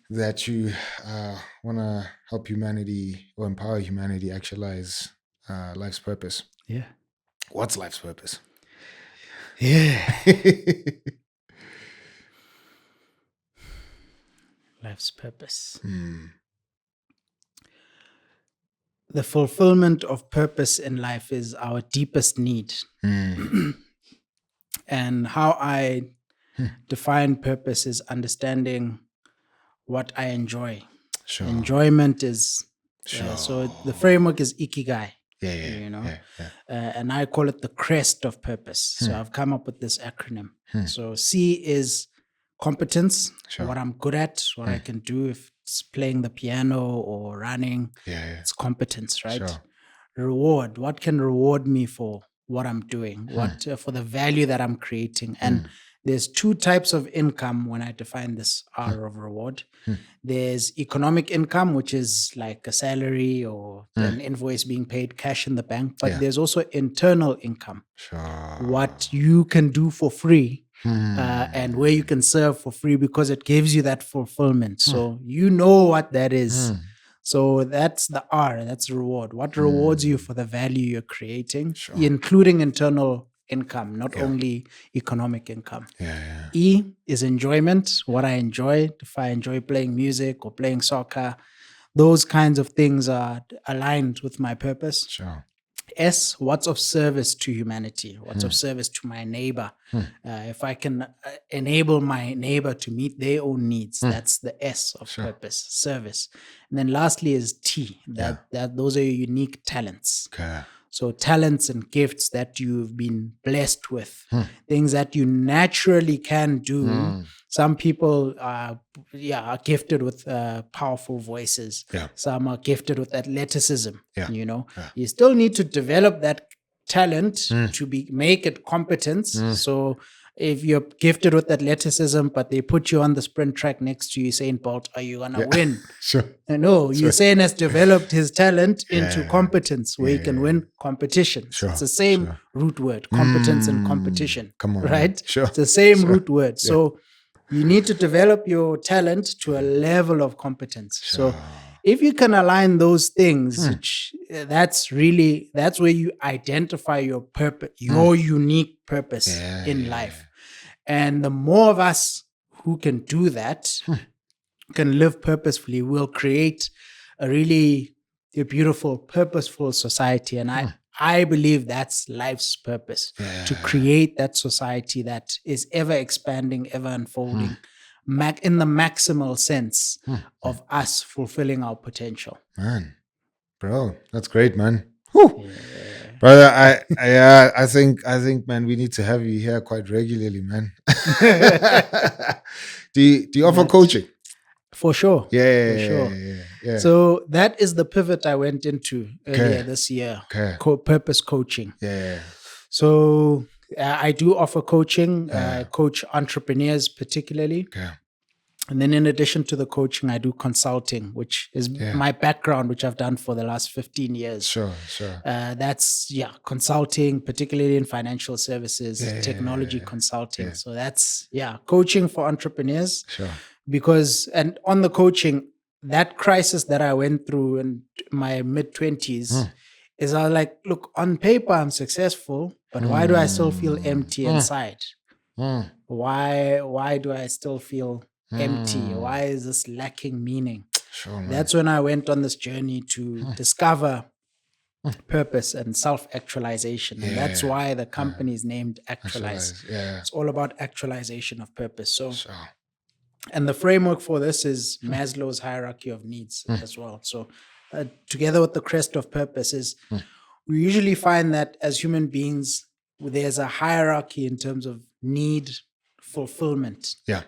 B: That you want to help humanity or empower humanity actualize life's purpose.
A: Yeah.
B: What's life's purpose?
A: Yeah. Life's purpose. The fulfillment of purpose in life is our deepest need. And how I define purpose is understanding what I enjoy.
B: Sure.
A: Enjoyment is so the framework is ikigai. And I call it the crest of purpose. So I've come up with this acronym. So C is competence, what I'm good at, what I can do. If it's playing the piano or running, it's competence, right?
B: Sure.
A: Reward, what can reward me for what I'm doing, what for the value that I'm creating. And there's 2 types of income when I define this R of reward. There's economic income, which is like a salary or an invoice being paid cash in the bank. But there's also internal income, what you can do for free. And where you can serve for free because it gives you that fulfillment. So you know what that is. So that's the R, that's reward. What rewards you for the value you're creating, including internal income, not only economic income. E is enjoyment, what I enjoy. If I enjoy playing music or playing soccer, those kinds of things are aligned with my purpose. S, what's of service to humanity? What's of service to my neighbor? If I can enable my neighbor to meet their own needs, that's the S of purpose, service. And then lastly is T, that those are your unique talents. So talents and gifts that you've been blessed with, things that you naturally can do. Some people are gifted with powerful voices. Some are gifted with athleticism. You still need to develop that talent to make it competence. So If you're gifted with athleticism, but they put you on the sprint track next to Usain Bolt, are you gonna win?
B: Sure.
A: No, Usain has developed his talent into competence where he can win competitions.
B: Sure,
A: It's the same root word, competence and competition.
B: Come on,
A: right?
B: man. Sure.
A: It's the same root word. So you need to develop your talent to a level of competence. So if you can align those things, which, that's where you identify your purpose, your unique purpose in life. And the more of us who can do that, can live purposefully, will create a beautiful, purposeful society. And I believe that's life's purpose, to create that society that is ever expanding, ever unfolding, in the maximal sense of us fulfilling our potential.
B: Man, bro, that's great, man. Whew. Brother, I think, man, we need to have you here quite regularly, man. do you offer coaching?
A: For sure.
B: Yeah,
A: for sure.
B: Yeah.
A: So that is the pivot I went into earlier this year. Purpose coaching.
B: Yeah.
A: So I do offer coaching. I coach entrepreneurs particularly.
B: Okay.
A: And then in addition to the coaching, I do consulting, which is my background, which I've done for the last 15 years.
B: Sure.
A: That's consulting, particularly in financial services, technology consulting. So that's coaching for entrepreneurs.
B: Sure.
A: And on the coaching, that crisis that I went through in my mid-20s is I was like, look, on paper I'm successful, but why do I still feel empty inside? Why do I still feel empty? Why is this lacking meaning?
B: Sure, man.
A: That's when I went on this journey to discover purpose and self-actualization. And that's why the company is named Actualize. It's all about actualization of purpose. So and the framework for this is Maslow's hierarchy of needs as well. So together with the crest of purpose is we usually find that as human beings, there's a hierarchy in terms of need fulfillment.
B: Yeah.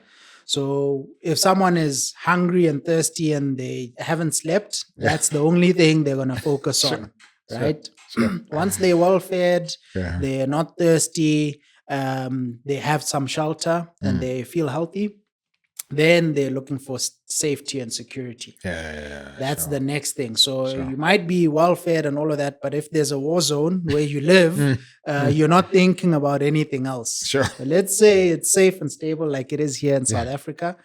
A: So if someone is hungry and thirsty and they haven't slept, that's the only thing they're going to focus on, right? Once they're well fed, they're not thirsty, they have some shelter and they feel healthy, then they're looking for safety and security. That's the next thing. So you might be well fed and all of that, but if there's a war zone where you live, you're not thinking about anything else.
B: Sure.
A: So let's say it's safe and stable like it is here in South Africa.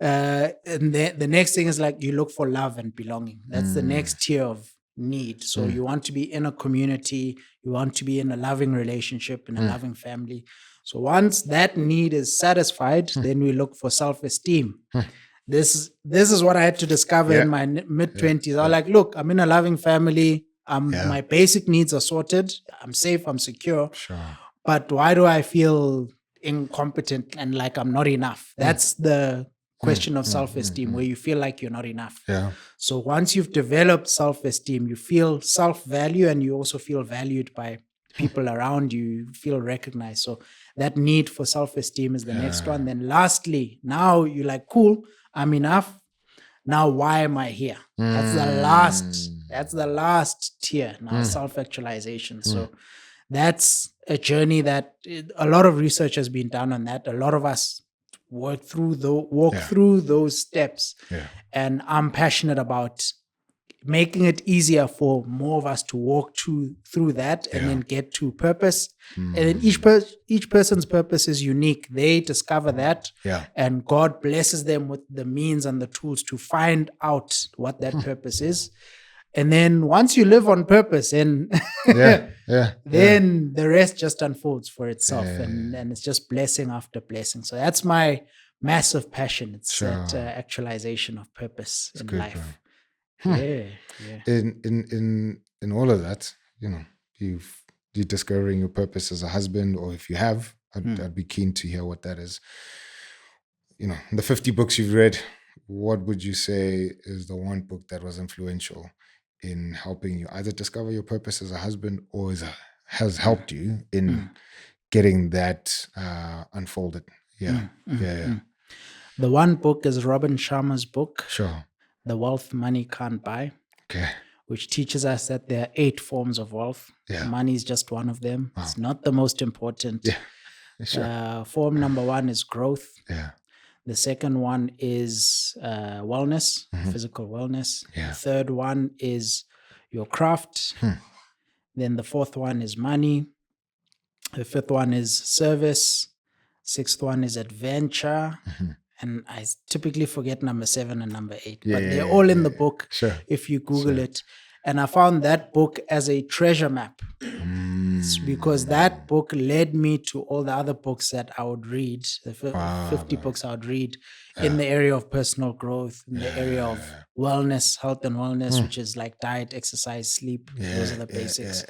A: And the next thing is like you look for love and belonging. That's the next tier of need. So you want to be in a community, you want to be in a loving relationship, in a loving family. So once that need is satisfied, then we look for self-esteem. This is what I had to discover in my mid-20s. I was like, look, I'm in a loving family. My basic needs are sorted. I'm safe. I'm secure. But why do I feel incompetent and like I'm not enough? That's the question of self-esteem, where you feel like you're not enough. So once you've developed self-esteem, you feel self-value and you also feel valued by people around you. You feel recognized. So that need for self-esteem is the next one. Then lastly, now you're like, cool, I'm enough. Now why am I here? That's the last tier. Now self-actualization. So that's a journey that a lot of research has been done on that. A lot of us walk through those steps. And I'm passionate about making it easier for more of us to walk through that and then get to purpose. And then each person's purpose is unique. They discover that, and God blesses them with the means and the tools to find out what that purpose is. And then once you live on purpose, and then the rest just unfolds for itself, and it's just blessing after blessing. So that's my massive passion. It's that actualization of purpose in life.
B: In all of that, you're discovering your purpose as a husband, or if you have, I'd be keen to hear what that is. In the 50 books you've read, what would you say is the one book that was influential in helping you either discover your purpose as a husband, or has helped you in getting that unfolded? The
A: one book is Robin Sharma's book. The Wealth Money Can't Buy, which teaches us that there are 8 forms of wealth. Money is just one of them. It's not the most important.
B: Sure.
A: Form number one is growth.
B: Yeah.
A: The second one is wellness, physical wellness.
B: Yeah.
A: The third one is your craft. Then the fourth one is money. The fifth one is service. Sixth one is adventure. And I typically forget number 7 and number 8, but they're all in the book
B: Sure.
A: if you Google it. And I found that book as a treasure map. It's because that book led me to all the other books that I would read, the 50 books I would read in the area of personal growth, in the area of wellness, health and wellness, which is like diet, exercise, sleep. Those are the basics.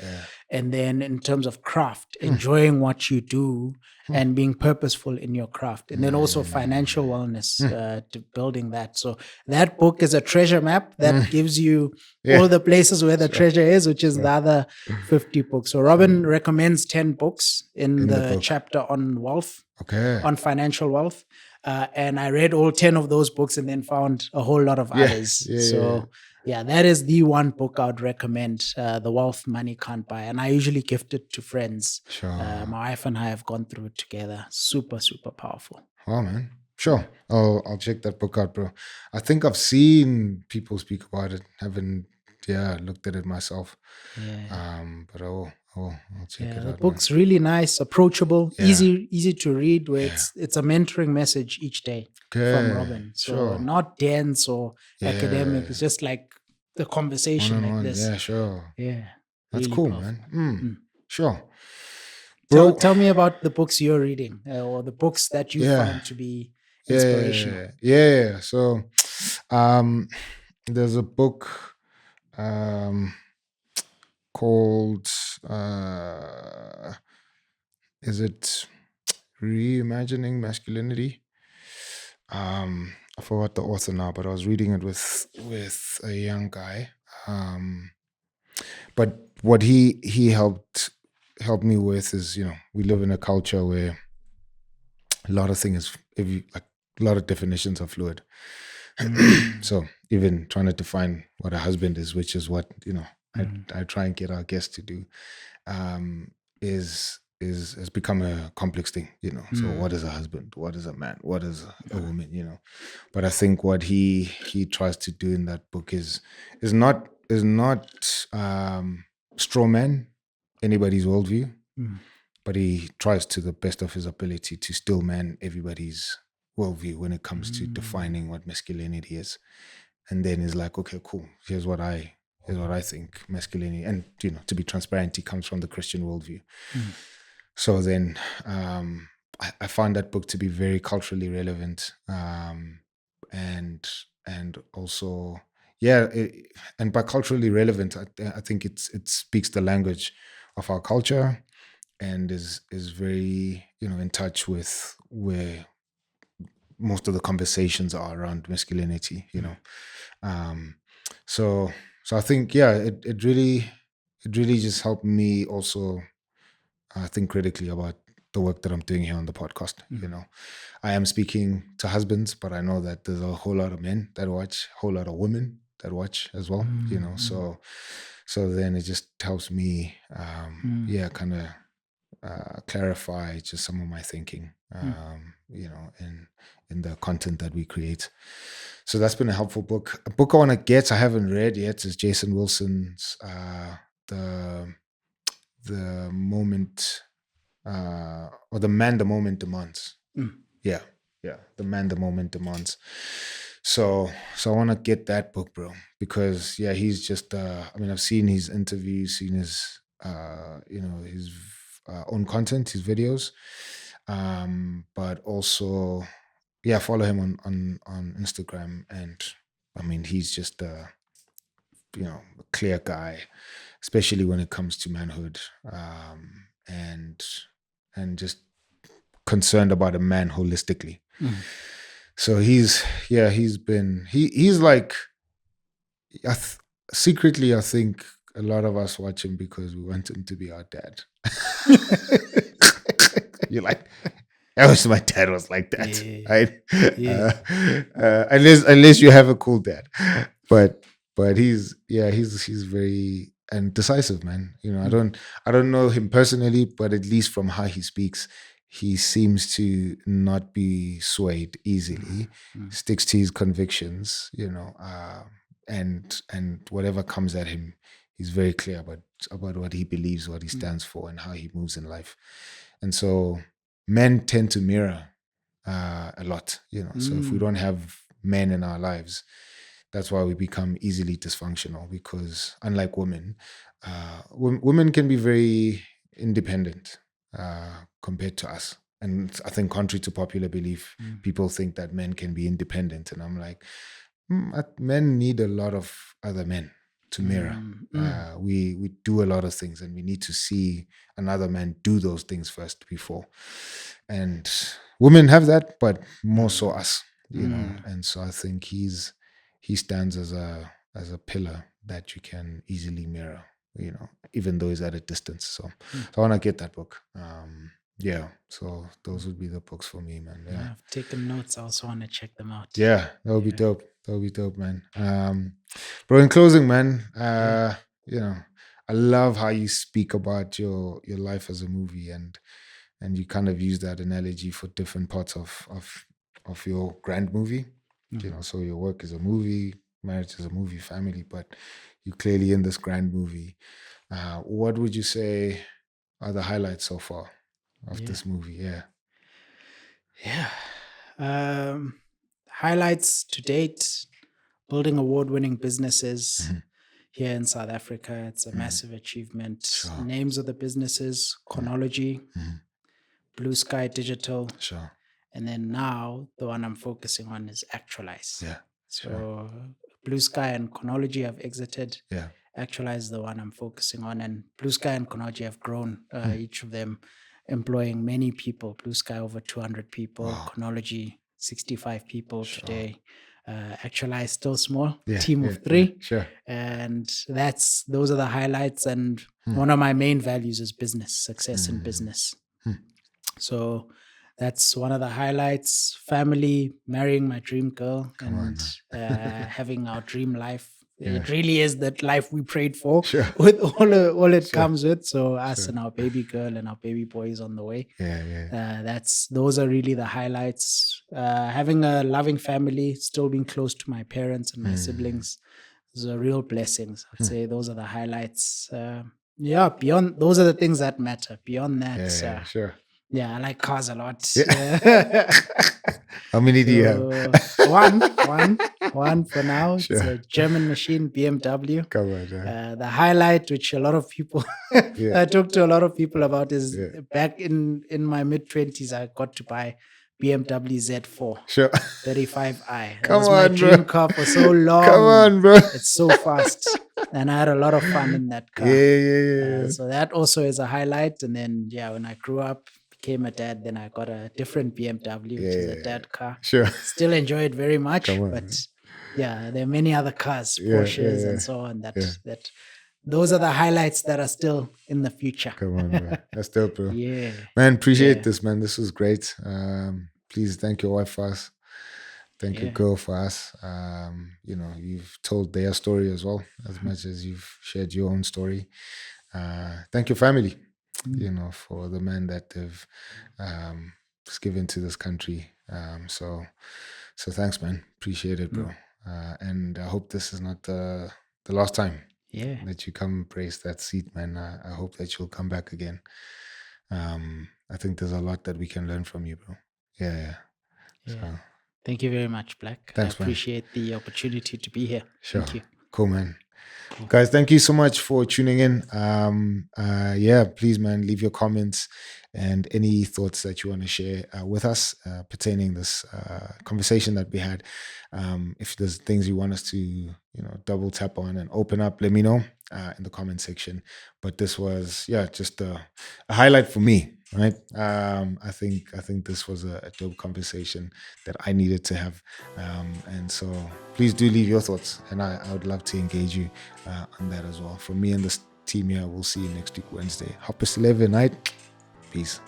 A: And then in terms of craft, enjoying what you do and being purposeful in your craft. And then also financial wellness, to building that. So that book is a treasure map that gives you all the places where the treasure is, which is the other 50 books. So Robin recommends 10 books in the chapter on wealth, on financial wealth. And I read all 10 of those books and then found a whole lot of others. Yeah, that is the one book I would recommend, The Wealth Money Can't Buy. And I usually gift it to friends.
B: Sure.
A: My wife and I have gone through it together. Super, super powerful.
B: Wow, man. Sure. I'll check that book out, bro. I think I've seen people speak about it. Haven't looked at it myself. But I'll check it
A: The
B: out.
A: book's really nice, approachable, easy to read, where it's a mentoring message each day from Robin. So not dense or academic. It's just like the conversation like this.
B: Yeah, sure.
A: Yeah.
B: That's
A: really
B: cool,
A: powerful.
B: man. Sure.
A: Bro, tell me about the books you're reading, or the books that you found to be inspirational.
B: Yeah. So there's a book called is it Reimagining Masculinity? I forgot the author now, but I was reading it with a young guy. But what he helped me with is, we live in a culture where a lot of things, a lot of definitions are fluid. So even trying to define what a husband is, which is what I try and get our guests to do, has become a complex thing. So what is a husband? What is a man? What is a woman? But I think what he tries to do in that book is not straw man anybody's worldview, but he tries to the best of his ability to still man everybody's worldview when it comes to defining what masculinity is. And then is like, okay, cool. Here's what I think masculinity, and to be transparent, he comes from the Christian worldview. So then I found that book to be very culturally relevant, and also and by culturally relevant, I think it speaks the language of our culture, and is very in touch with where most of the conversations are around masculinity. So I think it really just helped me also think critically about the work that I'm doing here on the podcast. I am speaking to husbands, but I know that there's a whole lot of men that watch, a whole lot of women that watch as well. So then it just helps me kind of clarify just some of my thinking in the content that we create. So that's been a helpful book. A book I want to get, I haven't read yet, is Jason Wilson's the moment or The Man the Moment Demands. The Man the Moment Demands. So I want to get that book, bro, because he's just I've seen his interviews, seen his his own content, his videos, but also follow him on Instagram, and he's just a clear guy, especially when it comes to manhood, and just concerned about a man holistically. So he's like, secretly, I think a lot of us watch him because we want him to be our dad. You're like, I wish my dad was like that, right? Unless you have a cool dad, but he's very and decisive, man. I don't know him personally, but at least from how he speaks, he seems to not be swayed easily, sticks to his convictions, and whatever comes at him, he's very clear about what he believes, what he stands for, and how he moves in life. And so men tend to mirror a lot, So if we don't have men in our lives, that's why we become easily dysfunctional, because unlike women, women can be very independent compared to us. And I think contrary to popular belief, people think that men can be independent. And I'm like, men need a lot of other men to mirror. We do a lot of things, and we need to see another man do those things first before. And women have that, but more so us, And so I think he stands as a pillar that you can easily mirror, even though he's at a distance. So I want to get that book. So those would be the books for me, man. Yeah,
A: I've taken notes. I also want to check them out.
B: Yeah, that would be dope. That would be dope, man. Bro, in closing, man, I love how you speak about your life as a movie, and you kind of use that analogy for different parts of your grand movie. So your work is a movie, marriage is a movie, family, but you're clearly in this grand movie. What would you say are the highlights so far of this movie?
A: Highlights to date: building award-winning businesses here in South Africa. It's a massive achievement.
B: Sure.
A: Names of the businesses: Chronology, Blue Sky Digital.
B: Sure.
A: And then now the one I'm focusing on is Actualize.
B: Yeah.
A: So Blue Sky and Chronology have exited.
B: Yeah.
A: Actualize is the one I'm focusing on. And Blue Sky and Chronology have grown, each of them employing many people. Blue Sky over 200 people,
B: Wow.
A: Chronology 65 people today. Actualize still small,
B: Yeah,
A: team of 3.
B: Sure.
A: And those are the highlights. And one of my main values is business, success in business. So that's one of the highlights. Family, marrying my dream girl, and having our dream life. It really is that life we prayed for, with all it comes with. So us and our baby girl and our baby boy is on the way. Those are really the highlights. Having a loving family, still being close to my parents and my siblings, is a real blessings. I'd say those are the highlights. Beyond those are the things that matter. Beyond that, yeah, I like cars a lot.
B: How many do you have?
A: One for now. It's a German machine, BMW.
B: Come on,
A: the highlight, which a lot of people I talk to a lot of people about, is back in my mid-20s, I got to buy BMW Z4 35i. That was my dream car for so long.
B: Come on, bro.
A: It's so fast. And I had a lot of fun in that car. So that also is a highlight. And then, when I grew up, became a dad, then I got a different BMW, which is a dad car. Still enjoy it very much, but there are many other cars, Porsches and so on, that those are the highlights that are still in the future.
B: Come on, bro. That's dope, bro. Man, appreciate this, man. This was great. Please thank your wife for us. Thank your girl for us. You've told their story as well, as much as you've shared your own story. Thank your family, for the man that they've given to this country. So thanks, man. Appreciate it, bro. And I hope this is not the last time that you come embrace that seat, man. I hope that you'll come back again. I think there's a lot that we can learn from you, bro. So,
A: thank you very much, Black.
B: Thanks,
A: I appreciate the opportunity to be here. Thank you.
B: Cool, man. Guys, thank you so much for tuning in. Please, man, leave your comments and any thoughts that you want to share with us pertaining this conversation that we had. If there's things you want us to, double tap on and open up, let me know in the comment section. But this was, just a highlight for me, right? I think this was a dope conversation that I needed to have. And so please do leave your thoughts, and I would love to engage you on that as well. From me and this team here, we'll see you next week, Wednesday. 11:30. Peace.